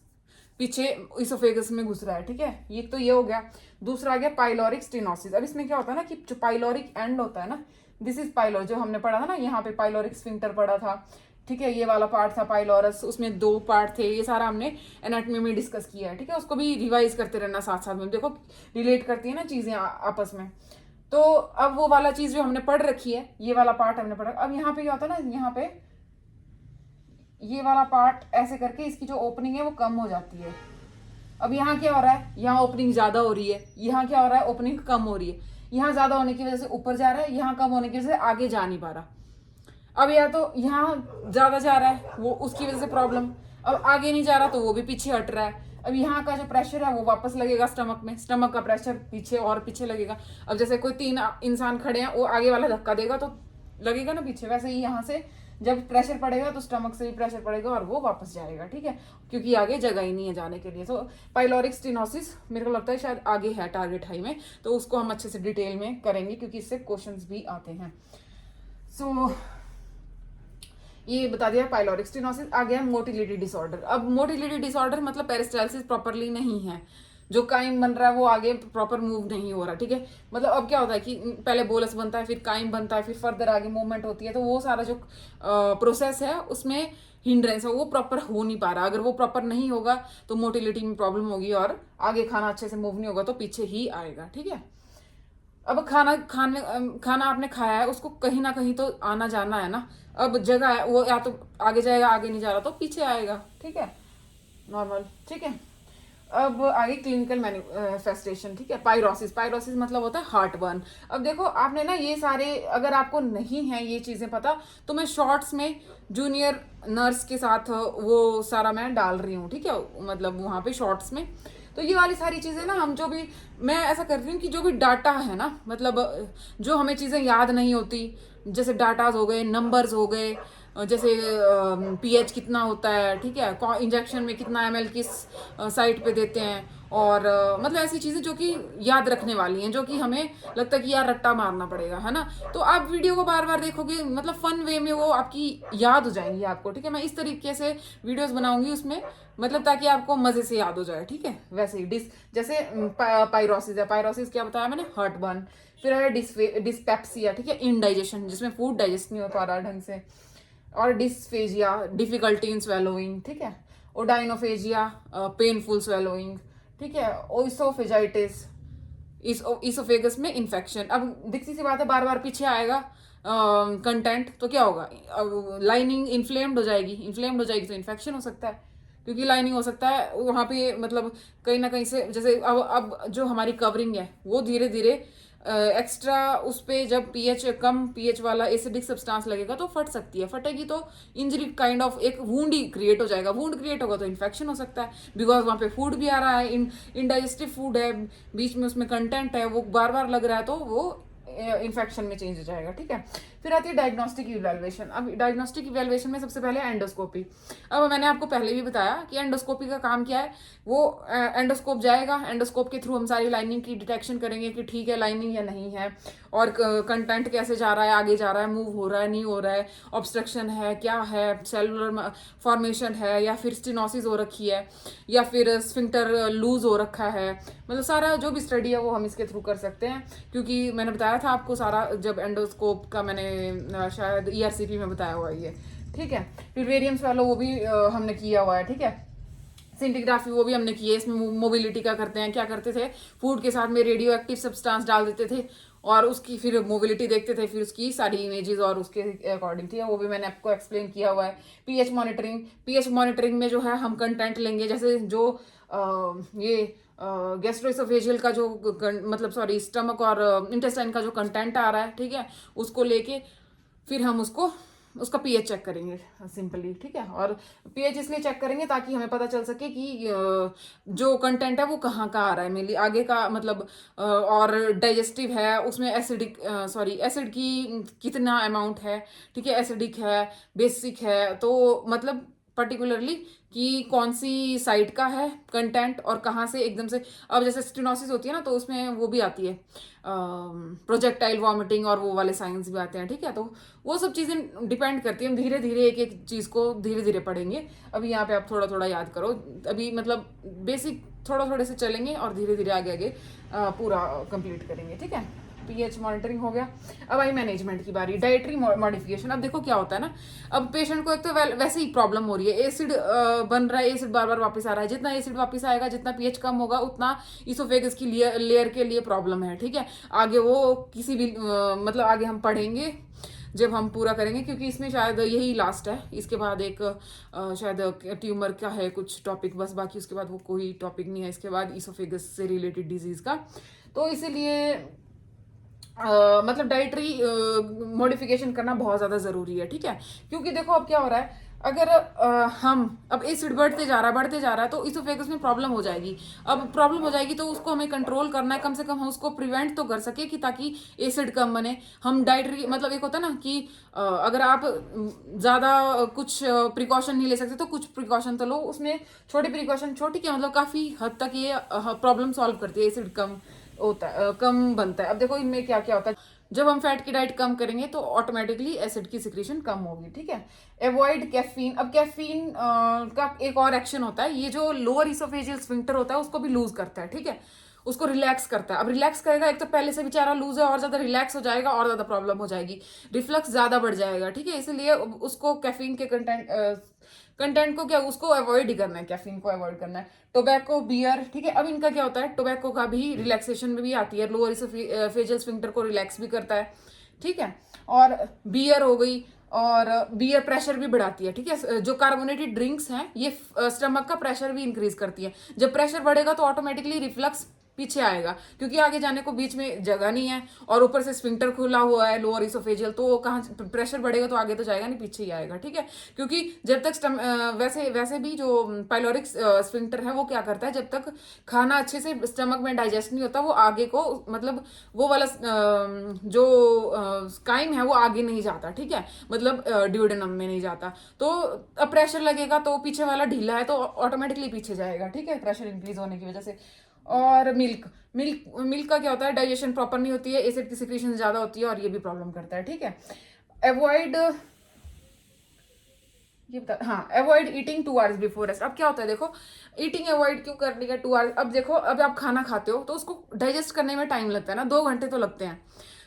[SPEAKER 1] पीछे इसोफेगस में घुस रहा है, ठीक है, ये तो ये हो गया। दूसरा आ गया पाइलोरिक स्टेनोसिस। अब इसमें क्या होता है ना कि जो पाइलोरिक एंड होता है ना, दिस इज पाइलोर, जो हमने पढ़ा था ना, यहाँ पे पाइलोरिक स्फिंक्टर पढ़ा था, ठीक है, ये वाला पार्ट था पाइलोरस, उसमें 2 पार्ट थे, ये सारा हमने एनाटॉमी में डिस्कस किया है, ठीक है, उसको भी रिवाइज करते रहना साथ साथ में, देखो रिलेट करती है ना चीजें आपस में। तो अब वो वाला चीज जो हमने पढ़ रखी है, ये वाला पार्ट हमने पढ़ा। अब यहाँ पे क्या होता है ना, यहाँ पे ये वाला पार्ट ऐसे करके इसकी जो ओपनिंग है वो कम हो जाती है। अब यहाँ क्या हो रहा है, यहाँ ओपनिंग ज्यादा हो रही है, यहाँ क्या हो रहा है, ओपनिंग कम हो रही है। यहाँ ज्यादा होने की वजह से ऊपर जा रहा है, यहाँ कम होने की वजह से आगे जा नहीं पा रहा। अब या तो यहाँ ज्यादा जा रहा है, वो उसकी वजह से प्रॉब्लम, अब आगे नहीं जा रहा तो वो भी पीछे हट रहा है। अब यहाँ का जो प्रेशर है वो वापस लगेगा स्टमक में, स्टमक का प्रेशर पीछे और पीछे लगेगा। अब जैसे कोई 3 इंसान खड़े हैं, वो आगे वाला धक्का देगा तो लगेगा ना पीछे, वैसे ही यहाँ से जब प्रेशर पड़ेगा तो स्टमक से भी प्रेशर पड़ेगा और वो वापस जाएगा, ठीक है, क्योंकि आगे जगह ही नहीं है जाने के लिए। तो पाइलोरिक स्टेनोसिस मेरे को लगता है शायद आगे है टारगेट हाई में, तो उसको हम अच्छे से डिटेल में करेंगे क्योंकि इससे क्वेश्चंस भी आते हैं। सो ये बता दिया पाइलोरिक स्टेनोसिस। आ गया मोटिलिटी डिसऑर्डर। अब मोटिलिटी डिसऑर्डर मतलब पेरिस्टालसिस प्रॉपरली नहीं है, जो काइम बन रहा है वो आगे प्रॉपर मूव नहीं हो रहा, ठीक है, मतलब अब क्या होता है कि पहले बोलस बनता है, फिर काइम बनता है, फिर फर्दर आगे मूवमेंट होती है, तो वो सारा जो प्रोसेस है उसमें हिंड्रेंस है, वो प्रॉपर हो नहीं पा रहा। अगर वो प्रॉपर नहीं होगा तो मोटिलिटी में प्रॉब्लम होगी और आगे खाना अच्छे से मूव नहीं होगा तो पीछे ही आएगा, ठीक है। अब खाना आपने खाया है, उसको कहीं ना कहीं तो आना जाना है ना। अब जगह है, वो या तो आगे जाएगा, आगे नहीं जा रहा तो पीछे आएगा, ठीक है, नॉर्मल, ठीक है। अब आगे क्लिनिकल मैनिफेस्टेशन, ठीक है, पाइरोसिस। पाइरोसिस मतलब होता है हार्ट बर्न। अब देखो आपने ना ये सारे, अगर आपको नहीं है ये चीजें पता, तो मैं शॉर्ट्स में जूनियर नर्स के साथ वो सारा मैं डाल रही हूँ, ठीक है, मतलब वहां पे शॉर्ट्स में। तो ये वाली सारी चीजें ना हम जो भी, मैं ऐसा कर रही हूँ कि जो भी डाटा है ना, मतलब जो हमें चीजें याद नहीं होती, जैसे डाटाज हो गए, नंबर्स हो गए, जैसे पीएच कितना होता है, ठीक है, इंजेक्शन में कितना एमएल किस साइट पे देते हैं, और मतलब ऐसी चीजें जो कि याद रखने वाली हैं, जो कि हमें लगता है कि यार रट्टा मारना पड़ेगा, है ना। तो आप वीडियो को बार बार देखोगे, मतलब फन वे में वो आपकी याद हो जाएंगी आपको, ठीक है। मैं इस तरीके से वीडियोस बनाऊंगी उसमें, मतलब ताकि आपको मजे से याद हो जाए, ठीक है। वैसे ही जैसे पाइरोसिस है, पाइरोसिस क्या बताया मैंने, हार्ट बर्न। फिर है डिस्पेप्सिया, ठीक है, इनडाइजेशन, जिसमें फूड डाइजेस्ट नहीं हो पा रहा ढंग से, और डिस्फेजिया, डिफिकल्टी इन स्वेलोइंग, ठीक है, ओडाइनोफेजिया, पेनफुल स्वेलोइंग, ठीक है, ओइसोफेजाइटिस, इसोफेगस में इन्फेक्शन। अब दिखती सी बात है, बार बार पीछे आएगा कंटेंट तो क्या होगा, लाइनिंग इन्फ्लेम्ड हो जाएगी, इन्फ्लेम्ड हो जाएगी तो इन्फेक्शन हो सकता है, क्योंकि लाइनिंग हो सकता है वहाँ पे मतलब कहीं ना कहीं से, जैसे अब जो हमारी कवरिंग है वो धीरे धीरे एक्स्ट्रा उस पे जब पीएच कम पीएच वाला एसिडिक सब्सटेंस लगेगा तो फट सकती है, फटेगी तो इंजरी काइंड ऑफ एक वूंड ही क्रिएट हो जाएगा, वूंड क्रिएट होगा तो इन्फेक्शन हो सकता है, बिकॉज वहाँ पे फूड भी आ रहा है, इनडाइजेस्टिव फूड है, बीच में उसमें कंटेंट है, वो बार बार लग रहा है, तो वो इन्फेक्शन में चेंज हो जाएगा। ठीक है, फिर आती है डायग्नोस्टिक इवैल्यूएशन। अब डायग्नोस्टिक इवैल्यूएशन में सबसे पहले एंडोस्कोपी। अब मैंने आपको पहले भी बताया कि एंडोस्कोपी का काम क्या है, वो एंडोस्कोप जाएगा, एंडोस्कोप के थ्रू हम सारी लाइनिंग की डिटेक्शन करेंगे कि ठीक है लाइनिंग या नहीं है, और कंटेंट कैसे जा रहा है, आगे जा रहा है, मूव हो रहा है, नहीं हो रहा है, ऑब्स्ट्रक्शन है, क्या है, सेलुलर फॉर्मेशन है, या फिर स्टिनोसिस हो रखी है, या फिर स्फिंक्टर लूज हो रखा है, मतलब सारा जो भी स्टडी है वो हम इसके थ्रू कर सकते हैं। क्योंकि मैंने बताया था आपको सारा, जब एंडोस्कोप का मैंने शायद ईआरसीपी में बताया हुआ है ये। ठीक है, फिर वेरियम्स वाला वो भी हमने किया हुआ है। ठीक है, सिंटिग्राफी वो भी हमने की है। इसमें मोबिलिटी का करते हैं, क्या करते थे, फूड के साथ में रेडियो एक्टिव सब्सटेंस डाल देते थे और उसकी फिर मोबिलिटी देखते थे, फिर उसकी सारी इमेजेस और उसके अकॉर्डिंग थी, वो भी मैंने आपको एक्सप्लेन किया हुआ है। पीएच मॉनिटरिंग में जो है हम कंटेंट लेंगे, जैसे जो ये गैस्ट्रोइसोफेजियल का जो मतलब सॉरी स्टमक और इंटेस्टाइन का जो कंटेंट आ रहा है, ठीक है, उसको लेके फिर हम उसका पीएच चेक करेंगे सिंपली। ठीक है, और पीएच इसलिए चेक करेंगे ताकि हमें पता चल सके कि जो कंटेंट है वो कहाँ का आ रहा है, मेनली आगे का मतलब और डाइजेस्टिव है, उसमें एसिड की कितना अमाउंट है, ठीक है, एसिडिक है, बेसिक है, तो मतलब पर्टिकुलरली कि कौन सी साइड का है कंटेंट और कहाँ से एकदम से। अब जैसे स्टिनोसिस होती है ना, तो उसमें वो भी आती है प्रोजेक्टाइल वॉमिटिंग और वो वाले साइंस भी आते हैं। ठीक है, तो वो सब चीज़ें डिपेंड करती है, हम धीरे धीरे एक एक चीज़ को धीरे धीरे पढ़ेंगे। अभी यहाँ पे आप थोड़ा थोड़ा याद करो, अभी मतलब बेसिक थोड़ा थोड़े से चलेंगे और धीरे धीरे आगे आगे पूरा कंप्लीट करेंगे। ठीक है, पीएच मॉनिटरिंग हो गया। अब आई मैनेजमेंट की बारी, डाइटरी मॉडिफिकेशन। अब देखो क्या होता है ना, अब पेशेंट को एक तो वैसे ही प्रॉब्लम हो रही है, एसिड बन रहा है, एसिड बार बार वापस आ रहा है, जितना एसिड वापस आएगा, जितना पीएच कम होगा, उतना इसोफेगस की लेयर के लिए प्रॉब्लम है। ठीक है, आगे वो किसी भी मतलब आगे हम पढ़ेंगे जब हम पूरा करेंगे, क्योंकि इसमें शायद यही लास्ट है, इसके बाद एक शायद ट्यूमर का है कुछ टॉपिक बस, बाकी उसके बाद वो कोई टॉपिक नहीं है इसके बाद इसोफेगस से रिलेटेड डिजीज का। तो इसीलिए मतलब डाइटरी मॉडिफिकेशन करना बहुत ज़्यादा ज़रूरी है। ठीक है, क्योंकि देखो अब क्या हो रहा है, अगर हम अब एसिड बढ़ते जा रहा है तो इसोफेगस में प्रॉब्लम हो जाएगी। अब प्रॉब्लम हो जाएगी तो उसको हमें कंट्रोल करना है, कम से कम हम उसको प्रिवेंट तो कर सके कि ताकि एसिड कम बने। हम डाइटरी मतलब एक होता है ना कि अगर आप ज़्यादा कुछ प्रिकॉशन नहीं ले सकते तो कुछ प्रिकॉशन तो लो, उसमें छोटी प्रिकॉशन, छोटी क्या मतलब काफ़ी हद तक ये प्रॉब्लम सॉल्व करती है, एसिड कम होता है, कम बनता है। अब देखो इनमें क्या क्या होता है, जब हम फैट की डाइट कम करेंगे तो ऑटोमेटिकली एसिड की सिक्रीशन कम होगी। ठीक है, अवॉइड कैफीन। अब कैफीन का एक और एक्शन होता है, ये जो लोअर इसोफेजियल स्फिंक्टर होता है उसको भी लूज करता है। ठीक है, उसको रिलैक्स करता है। अब रिलैक्स करेगा, एक तो पहले से बेचारा लूज है और ज्यादा रिलैक्स हो जाएगा और ज्यादा प्रॉब्लम हो जाएगी, रिफ्लक्स ज्यादा बढ़ जाएगा। ठीक है, इसलिए उसको कैफीन के कंटेंट को क्या उसको अवॉइड ही करना है, कैफीन को अवॉइड करना है। टोबैको, बियर, ठीक है, अब इनका क्या होता है, टोबैको का भी रिलैक्सेशन में भी आती है, लोअर फेशियल स्फिंक्टर को रिलैक्स भी करता है। ठीक है, और बियर हो गई, और बियर प्रेशर भी बढ़ाती है। ठीक है, जो कार्बोनेटेड ड्रिंक्स हैं ये स्टमक का प्रेशर भी इंक्रीज करती है। जब प्रेशर बढ़ेगा तो ऑटोमेटिकली रिफ्लक्स पीछे आएगा, क्योंकि आगे जाने को बीच में जगह नहीं है और ऊपर से स्फिंक्टर खुला हुआ है लोअर इसोफेजियल, तो कहाँ प्रेशर बढ़ेगा तो आगे तो जाएगा नहीं, पीछे ही आएगा। ठीक है, क्योंकि जब तक वैसे भी जो पाइलोरिक स्फिंक्टर है वो क्या करता है, जब तक खाना अच्छे से स्टमक में डाइजेस्ट नहीं होता वो आगे को मतलब वो वाला जो काइम है वो आगे नहीं जाता। ठीक है, मतलब ड्यूडेनम में नहीं जाता, तो अब प्रेशर लगेगा तो पीछे वाला ढीला है तो ऑटोमेटिकली पीछे जाएगा। ठीक है, प्रेशर इंक्रीज होने की वजह से। और मिल्क का क्या होता है, डाइजेशन प्रॉपर नहीं होती है, एसिड की सिक्रीशन ज्यादा होती है और ये भी प्रॉब्लम करता है। ठीक है, अवॉइड ये बता, हाँ, avoid eating 2 hours before rest. अब क्या होता है देखो, ईटिंग अवॉइड क्यों करनी है 2 आवर्स। अब देखो, अब आप खाना खाते हो तो उसको डाइजेस्ट करने में टाइम लगता है ना, 2 घंटे तो लगते हैं।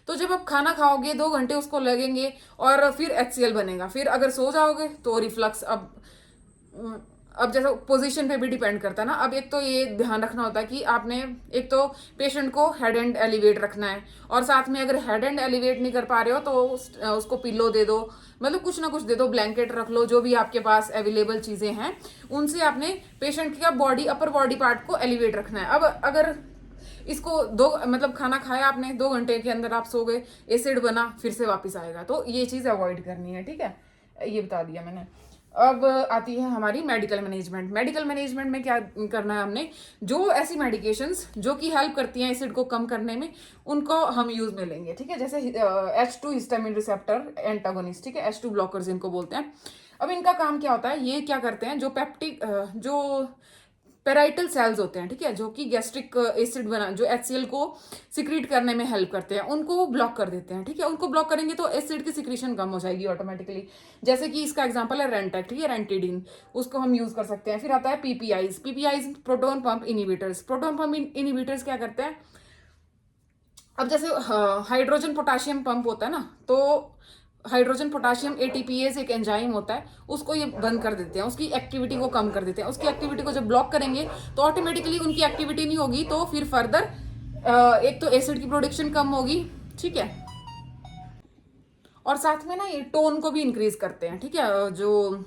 [SPEAKER 1] तो जब आप खाना खाओगे 2 घंटे उसको लगेंगे और फिर HCl बनेगा, फिर अगर सो जाओगे तो रिफ्लक्स। अब जैसे पोजीशन पे भी डिपेंड करता है ना। अब एक तो ये ध्यान रखना होता है कि आपने एक तो पेशेंट को हेड एंड एलिवेट रखना है, और साथ में अगर हेड एंड एलिवेट नहीं कर पा रहे हो तो उसको पिल्लो दे दो, मतलब कुछ ना कुछ दे दो, ब्लैंकेट रख लो, जो भी आपके पास अवेलेबल चीजें हैं उनसे आपने पेशेंट की बॉडी, अपर बॉडी पार्ट को एलिवेट रखना है। अब अगर इसको दो मतलब खाना खाया आपने 2 घंटे के अंदर आप सो गए, एसिड बना फिर से वापस आएगा, तो ये चीज अवॉइड करनी है, ठीक है। ये बता दिया मैंने। अब आती है हमारी मेडिकल मैनेजमेंट। मेडिकल मैनेजमेंट में क्या करना है हमने, जो ऐसी मेडिकेशंस जो कि हेल्प करती हैं एसिड को कम करने में, उनको हम यूज में लेंगे, ठीक है। जैसे H2 हिस्टामिन रिसेप्टर एंटागोनिस्ट, ठीक है, H2 ब्लॉकर्स इनको बोलते हैं। अब इनका काम क्या होता है, ये क्या करते हैं, जो पेप्टिक जो पेराइटल सेल्स होते हैं, ठीक है, जो कि गैस्ट्रिक एसिड बना, जो HCl को सिक्रीट करने में हेल्प करते हैं, उनको ब्लॉक कर देते हैं, ठीक है। उनको ब्लॉक करेंगे तो एसिड की सिक्रीशन कम हो जाएगी ऑटोमेटिकली। जैसे कि इसका एग्जांपल है रेंटेक, ठीक है, रेंटिडिन, उसको हम यूज कर सकते हैं। फिर आता है PPIs, proton pump inhibitors. Proton pump inhibitors क्या करते हैं, अब जैसे हाइड्रोजन पोटाशियम पंप होता है ना, तो हाइड्रोजन पोटाशियम एटीपीएज एक एंजाइम होता है, उसको ये बंद कर देते हैं, उसकी एक्टिविटी को कम कर देते हैं। उसकी एक्टिविटी को जब ब्लॉक करेंगे तो ऑटोमेटिकली उनकी एक्टिविटी नहीं होगी, तो फिर फर्दर एक तो एसिड की प्रोडक्शन कम होगी, ठीक है, और साथ में ना ये टोन को भी इंक्रीज करते हैं, ठीक है, जो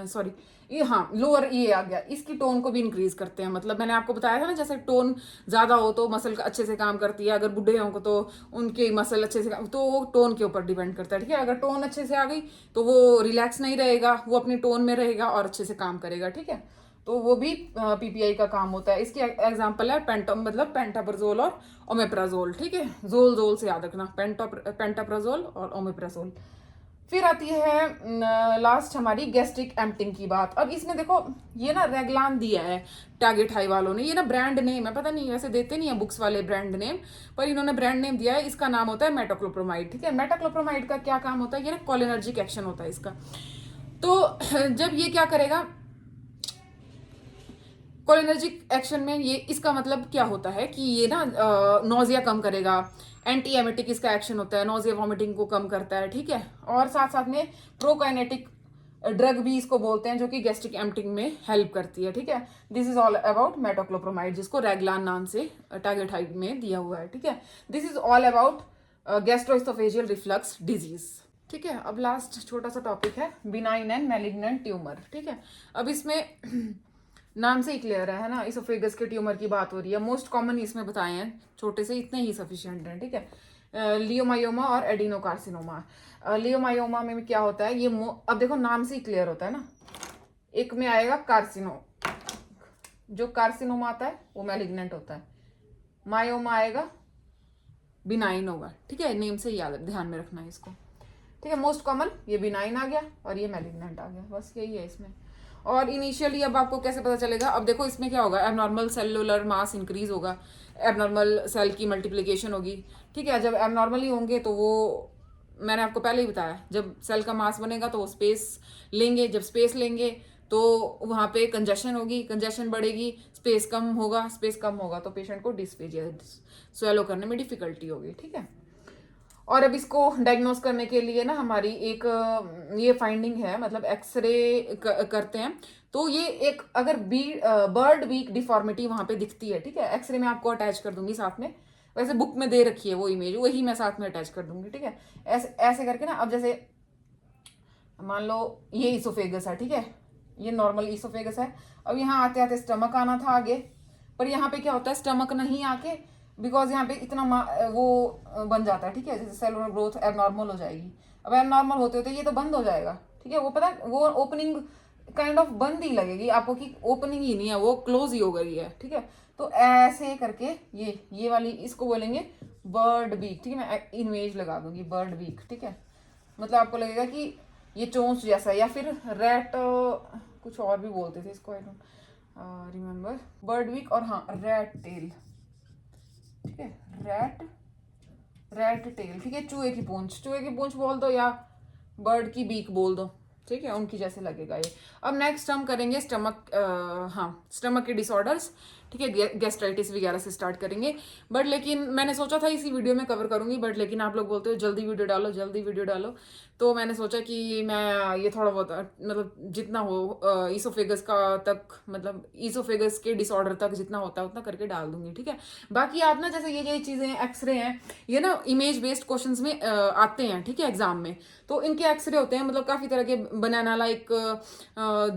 [SPEAKER 1] सॉरी ये हाँ लोअर ये आ गया, इसकी टोन को भी इंक्रीज करते हैं। मतलब मैंने आपको बताया था ना, जैसे टोन ज्यादा हो तो मसल अच्छे से काम करती है, अगर बुढ़े हों तो उनके मसल अच्छे से तो वो टोन के ऊपर डिपेंड करता है, ठीक है। अगर टोन अच्छे से आ गई तो वो रिलैक्स नहीं रहेगा, वो अपनी टोन में रहेगा और अच्छे से काम करेगा, ठीक है। तो वो भी पीपीआई का काम होता है। इसकी एग्जांपल है मतलब पेंटाप्राजोल और ओमेप्राजोल, ठीक है, जोल जोल से याद रखना, पेंटाप्राजोल और ओमेप्राजोल। फिर आती है लास्ट हमारी गैस्ट्रिक एम्पटिंग की बात। अब इसमें देखो ये ना रेगलान दिया है टैगेट हाई वालों ने, ये ना ब्रांड नेम है, पता नहीं वैसे देते नहीं है बुक्स वाले ब्रांड नेम, पर इन्होंने ब्रांड नेम दिया है। इसका नाम होता है मेटाक्लोप्रोमाइड, ठीक है। मेटाक्लोप्रोमाइड का क्या काम होता है, ये ना कोलिनर्जिक एक्शन होता है इसका। तो जब ये क्या करेगा कोलिनर्जिक एक्शन में, ये इसका मतलब क्या होता है कि ये ना नोजिया कम करेगा, एंटी एमेटिक इसका एक्शन होता है, नोजिया वॉमिटिंग को कम करता है, ठीक है। और साथ साथ में प्रोकाइनेटिक ड्रग भी इसको बोलते हैं, जो कि गैस्ट्रिक एम्पटिंग में हेल्प करती है, ठीक है। This is all about metoclopramide, जिसको रेगलान नाम से टैगेटाइड में दिया हुआ है, ठीक है। This is all about gastro-oesophageal reflux disease, ठीक है। अब लास्ट छोटा सा टॉपिक है बिनाइन एंड मैलिग्नेंट ट्यूमर, ठीक है। अब इसमें नाम से ही क्लियर है ना, इसोफेगस के ट्यूमर की बात हो रही है। मोस्ट कॉमन इसमें बताए हैं, छोटे से इतने ही सफिशिएंट हैं, ठीक है। लियोमायोमा और एडिनोकार्सिनोमा। लियोमायोमा में क्या होता है, ये अब देखो नाम से ही क्लियर होता है ना, एक में आएगा कार्सिनो, जो कार्सिनोमा आता है वो मैलिग्नेंट होता है, मायोमा आएगा बिनाइन होगा, ठीक है। नेम से ही याद ध्यान में रखना है इसको, ठीक है। मोस्ट कॉमन ये बिनाइन आ गया और ये मैलिग्नेंट आ गया, बस यही है इसमें। और इनिशियली अब आपको कैसे पता चलेगा, अब देखो इसमें क्या होगा, एबनॉर्मल सेलुलर मास इंक्रीज होगा, एबनॉर्मल सेल की मल्टीप्लिकेशन होगी, ठीक है। जब एबनॉर्मली होंगे तो वो मैंने आपको पहले ही बताया, जब सेल का मास बनेगा तो वो स्पेस लेंगे, जब स्पेस लेंगे तो वहाँ पे कंजेशन होगी, कंजेशन बढ़ेगी, स्पेस कम होगा, स्पेस कम होगा तो पेशेंट को डिस्फेजिया स्वेलो करने में डिफिकल्टी होगी, ठीक है। और अब इसको डायग्नोस करने के लिए ना हमारी एक ये फाइंडिंग है, मतलब एक्सरे करते हैं तो ये एक अगर बर्ड वीक डिफॉर्मिटी वहां पे दिखती है, ठीक है, एक्सरे में आपको अटैच कर दूंगी साथ में, वैसे बुक में दे रखी है वो इमेज, वही मैं साथ में अटैच कर दूंगी, ठीक है। ऐसे ऐसे करके ना, अब जैसे मान लो ये इसोफेगस है, ठीक है, ये नॉर्मल इसोफेगस है। अब यहाँ आते आते स्टमक आना था आगे, पर यहाँ पे क्या होता है, स्टमक नहीं आके, बिकॉज यहाँ पे इतना वो बन जाता है, ठीक है, जैसे सेलुलर ग्रोथ एबनॉर्मल हो जाएगी। अब एबनॉर्मल होते होते ये तो बंद हो जाएगा, ठीक है, वो पता वो ओपनिंग काइंड ऑफ बंद ही लगेगी आपको कि ओपनिंग ही नहीं है, वो क्लोज ही हो गई है, ठीक है। तो ऐसे करके ये वाली इसको बोलेंगे बर्ड बीक, ठीक है, मैं इमेज लगा दूंगी बर्ड बीक, ठीक है। मतलब आपको लगेगा कि ये चोंच जैसा, या फिर रेट कुछ और भी बोलते थे इसको, I don't remember, bird week और हाँ रैट टेल, ठीक है, रैट टेल, ठीक है, चूहे की पूंछ बोल दो या बर्ड की बीक बोल दो, ठीक है, उनकी जैसे लगेगा ये। अब नेक्स्ट हम करेंगे स्टमक, हाँ स्टमक के डिसऑर्डर्स, ठीक है, गैस्ट्राइटिस वगैरह से स्टार्ट करेंगे। बट लेकिन मैंने सोचा था इसी वीडियो में कवर करूंगी, बट लेकिन आप लोग बोलते हो जल्दी वीडियो डालो, जल्दी वीडियो डालो, तो मैंने सोचा कि मैं ये थोड़ा बहुत मतलब जितना हो ईसोफेगस का तक, मतलब ईसोफेगस के डिसऑर्डर तक जितना होता है उतना करके डाल दूंगी। ठीक है, बाकी आप ना जैसे ये चीज़ें एक्सरे हैं, ये ना इमेज बेस्ड क्वेश्चंस में आते हैं। ठीक है, एग्जाम में तो इनके एक्सरे होते हैं, मतलब काफ़ी तरह के बनाना, लाइक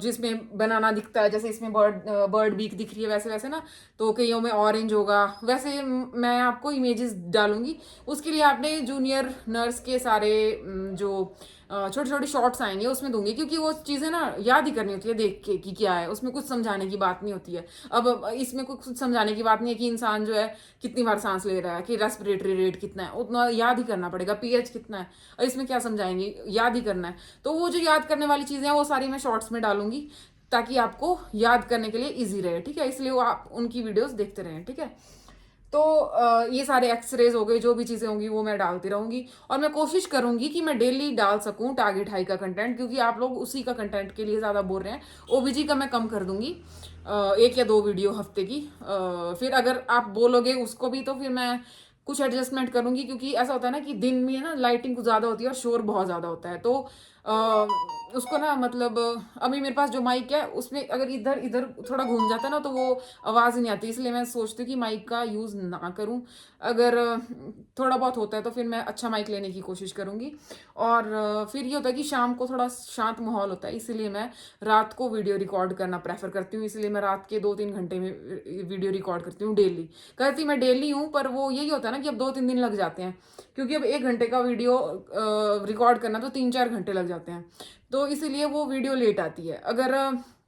[SPEAKER 1] जिसमें बनाना दिखता है, जैसे इसमें बर्ड बीक दिख रही है, वैसे वैसे ना, तो कईयों में ऑरेंज होगा, वैसे मैं आपको इमेजेस डालूंगी। उसके लिए आपने जूनियर नर्स के सारे जो छोटे छोटे शॉर्ट्स आएंगे उसमें दूंगी, क्योंकि वो चीज़ें ना याद ही करनी होती है देख के कि क्या है, उसमें कुछ समझाने की बात नहीं होती है। अब इसमें कुछ समझाने की बात नहीं है कि इंसान जो है कितनी बार सांस ले रहा है, कि रेस्पिरेटरी रेट कितना है, उतना याद ही करना पड़ेगा, पीएच कितना है, और इसमें क्या समझाएंगे, याद ही करना है। तो वो जो याद करने वाली चीज़ें हैं वो सारी मैं शॉर्ट्स में डालूंगी, ताकि आपको याद करने के लिए ईजी रहे। ठीक है, इसलिए वो आप उनकी वीडियोस देखते रहें। ठीक है, तो ये सारे एक्सरेज हो गए, जो भी चीज़ें होंगी वो मैं डालती रहूंगी, और मैं कोशिश करूंगी कि मैं डेली डाल सकूं टारगेट हाई का कंटेंट, क्योंकि आप लोग उसी का कंटेंट के लिए ज़्यादा बोल रहे हैं। ओबीजी का मैं कम कर दूंगी, 1 या 2 वीडियो हफ्ते की। फिर अगर आप बोलोगे उसको भी, तो फिर मैं कुछ एडजस्टमेंट करूंगी, क्योंकि ऐसा होता है ना कि दिन में ना लाइटिंग कुछ ज़्यादा होती है और शोर बहुत ज़्यादा होता है, तो अ, उसको ना, मतलब अभी मेरे पास जो माइक है उसमें अगर इधर इधर थोड़ा घूम जाता है ना, तो वो आवाज़ नहीं आती, इसलिए मैं सोचती हूँ कि माइक का यूज़ ना करूँ। अगर थोड़ा बहुत होता है तो फिर मैं अच्छा माइक लेने की कोशिश करूँगी। और फिर ये होता है कि शाम को थोड़ा शांत माहौल होता है, इसीलिए मैं रात को वीडियो रिकॉर्ड करना प्रेफर करती हूँ, इसलिए मैं रात के 2-3 घंटे में वीडियो रिकॉर्ड करती हूँ डेली। करती मैं डेली हूँ, पर वो यही होता है ना कि अब 2-3 दिन लग जाते हैं, क्योंकि अब 1 घंटे का वीडियो रिकॉर्ड करना तो 3-4 घंटे लग जाते हैं, तो इसीलिए वो वीडियो लेट आती है। अगर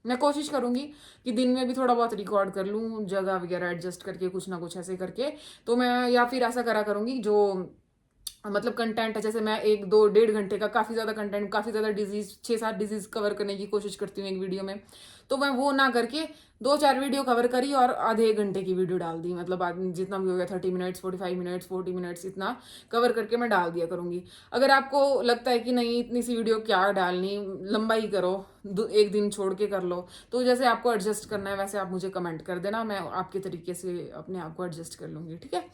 [SPEAKER 1] मैं कोशिश करूंगी कि दिन में भी थोड़ा बहुत रिकॉर्ड कर लूँ, जगह वगैरह एडजस्ट करके, कुछ ना कुछ ऐसे करके, तो मैं या फिर ऐसा करा करूंगी जो मतलब कंटेंट है, जैसे मैं 1-2-1.5 घंटे का काफ़ी ज़्यादा कंटेंट, काफ़ी ज़्यादा डिजीज, 6-7 डिजीज कवर करने की कोशिश करती हूँ एक वीडियो में, तो मैं वो ना करके 2-4 वीडियो कवर करी और आधे 1 घंटे की वीडियो डाल दी, मतलब जितना भी हो गया 30 मिनट्स, 45 मिनट्स, 40 मिनट्स, इतना कवर करके मैं डाल दिया करूँगी। अगर आपको लगता है कि नहीं इतनी सी वीडियो क्या डालनी, लंबा ही करो, 1 दिन छोड़ के कर लो, तो जैसे आपको एडजस्ट करना है वैसे आप मुझे कमेंट कर देना, मैं आपके तरीके से अपने आप को एडजस्ट कर लूँगी। ठीक है,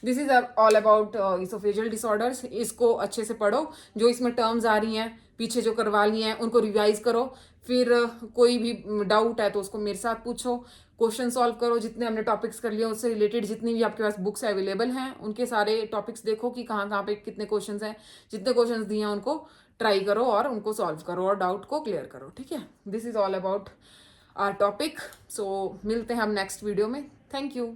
[SPEAKER 1] this is all about oesophageal disorders. इसको अच्छे से पढ़ो, जो इसमें टर्म्स आ रही हैं पीछे जो करवा ली हैं उनको रिवाइज करो, फिर कोई भी डाउट है तो उसको मेरे साथ पूछो, क्वेश्चन सॉल्व करो, जितने हमने टॉपिक्स कर लिए उससे रिलेटेड जितनी भी आपके पास बुक्स अवेलेबल हैं उनके सारे टॉपिक्स देखो कि कहाँ कहाँ पे कितने क्वेश्चंस हैं, जितने क्वेश्चंस दिए हैं उनको ट्राई करो और उनको सॉल्व करो और डाउट को क्लियर करो। ठीक है, this is all about our topic. So मिलते हैं हम नेक्स्ट वीडियो में। Thank you.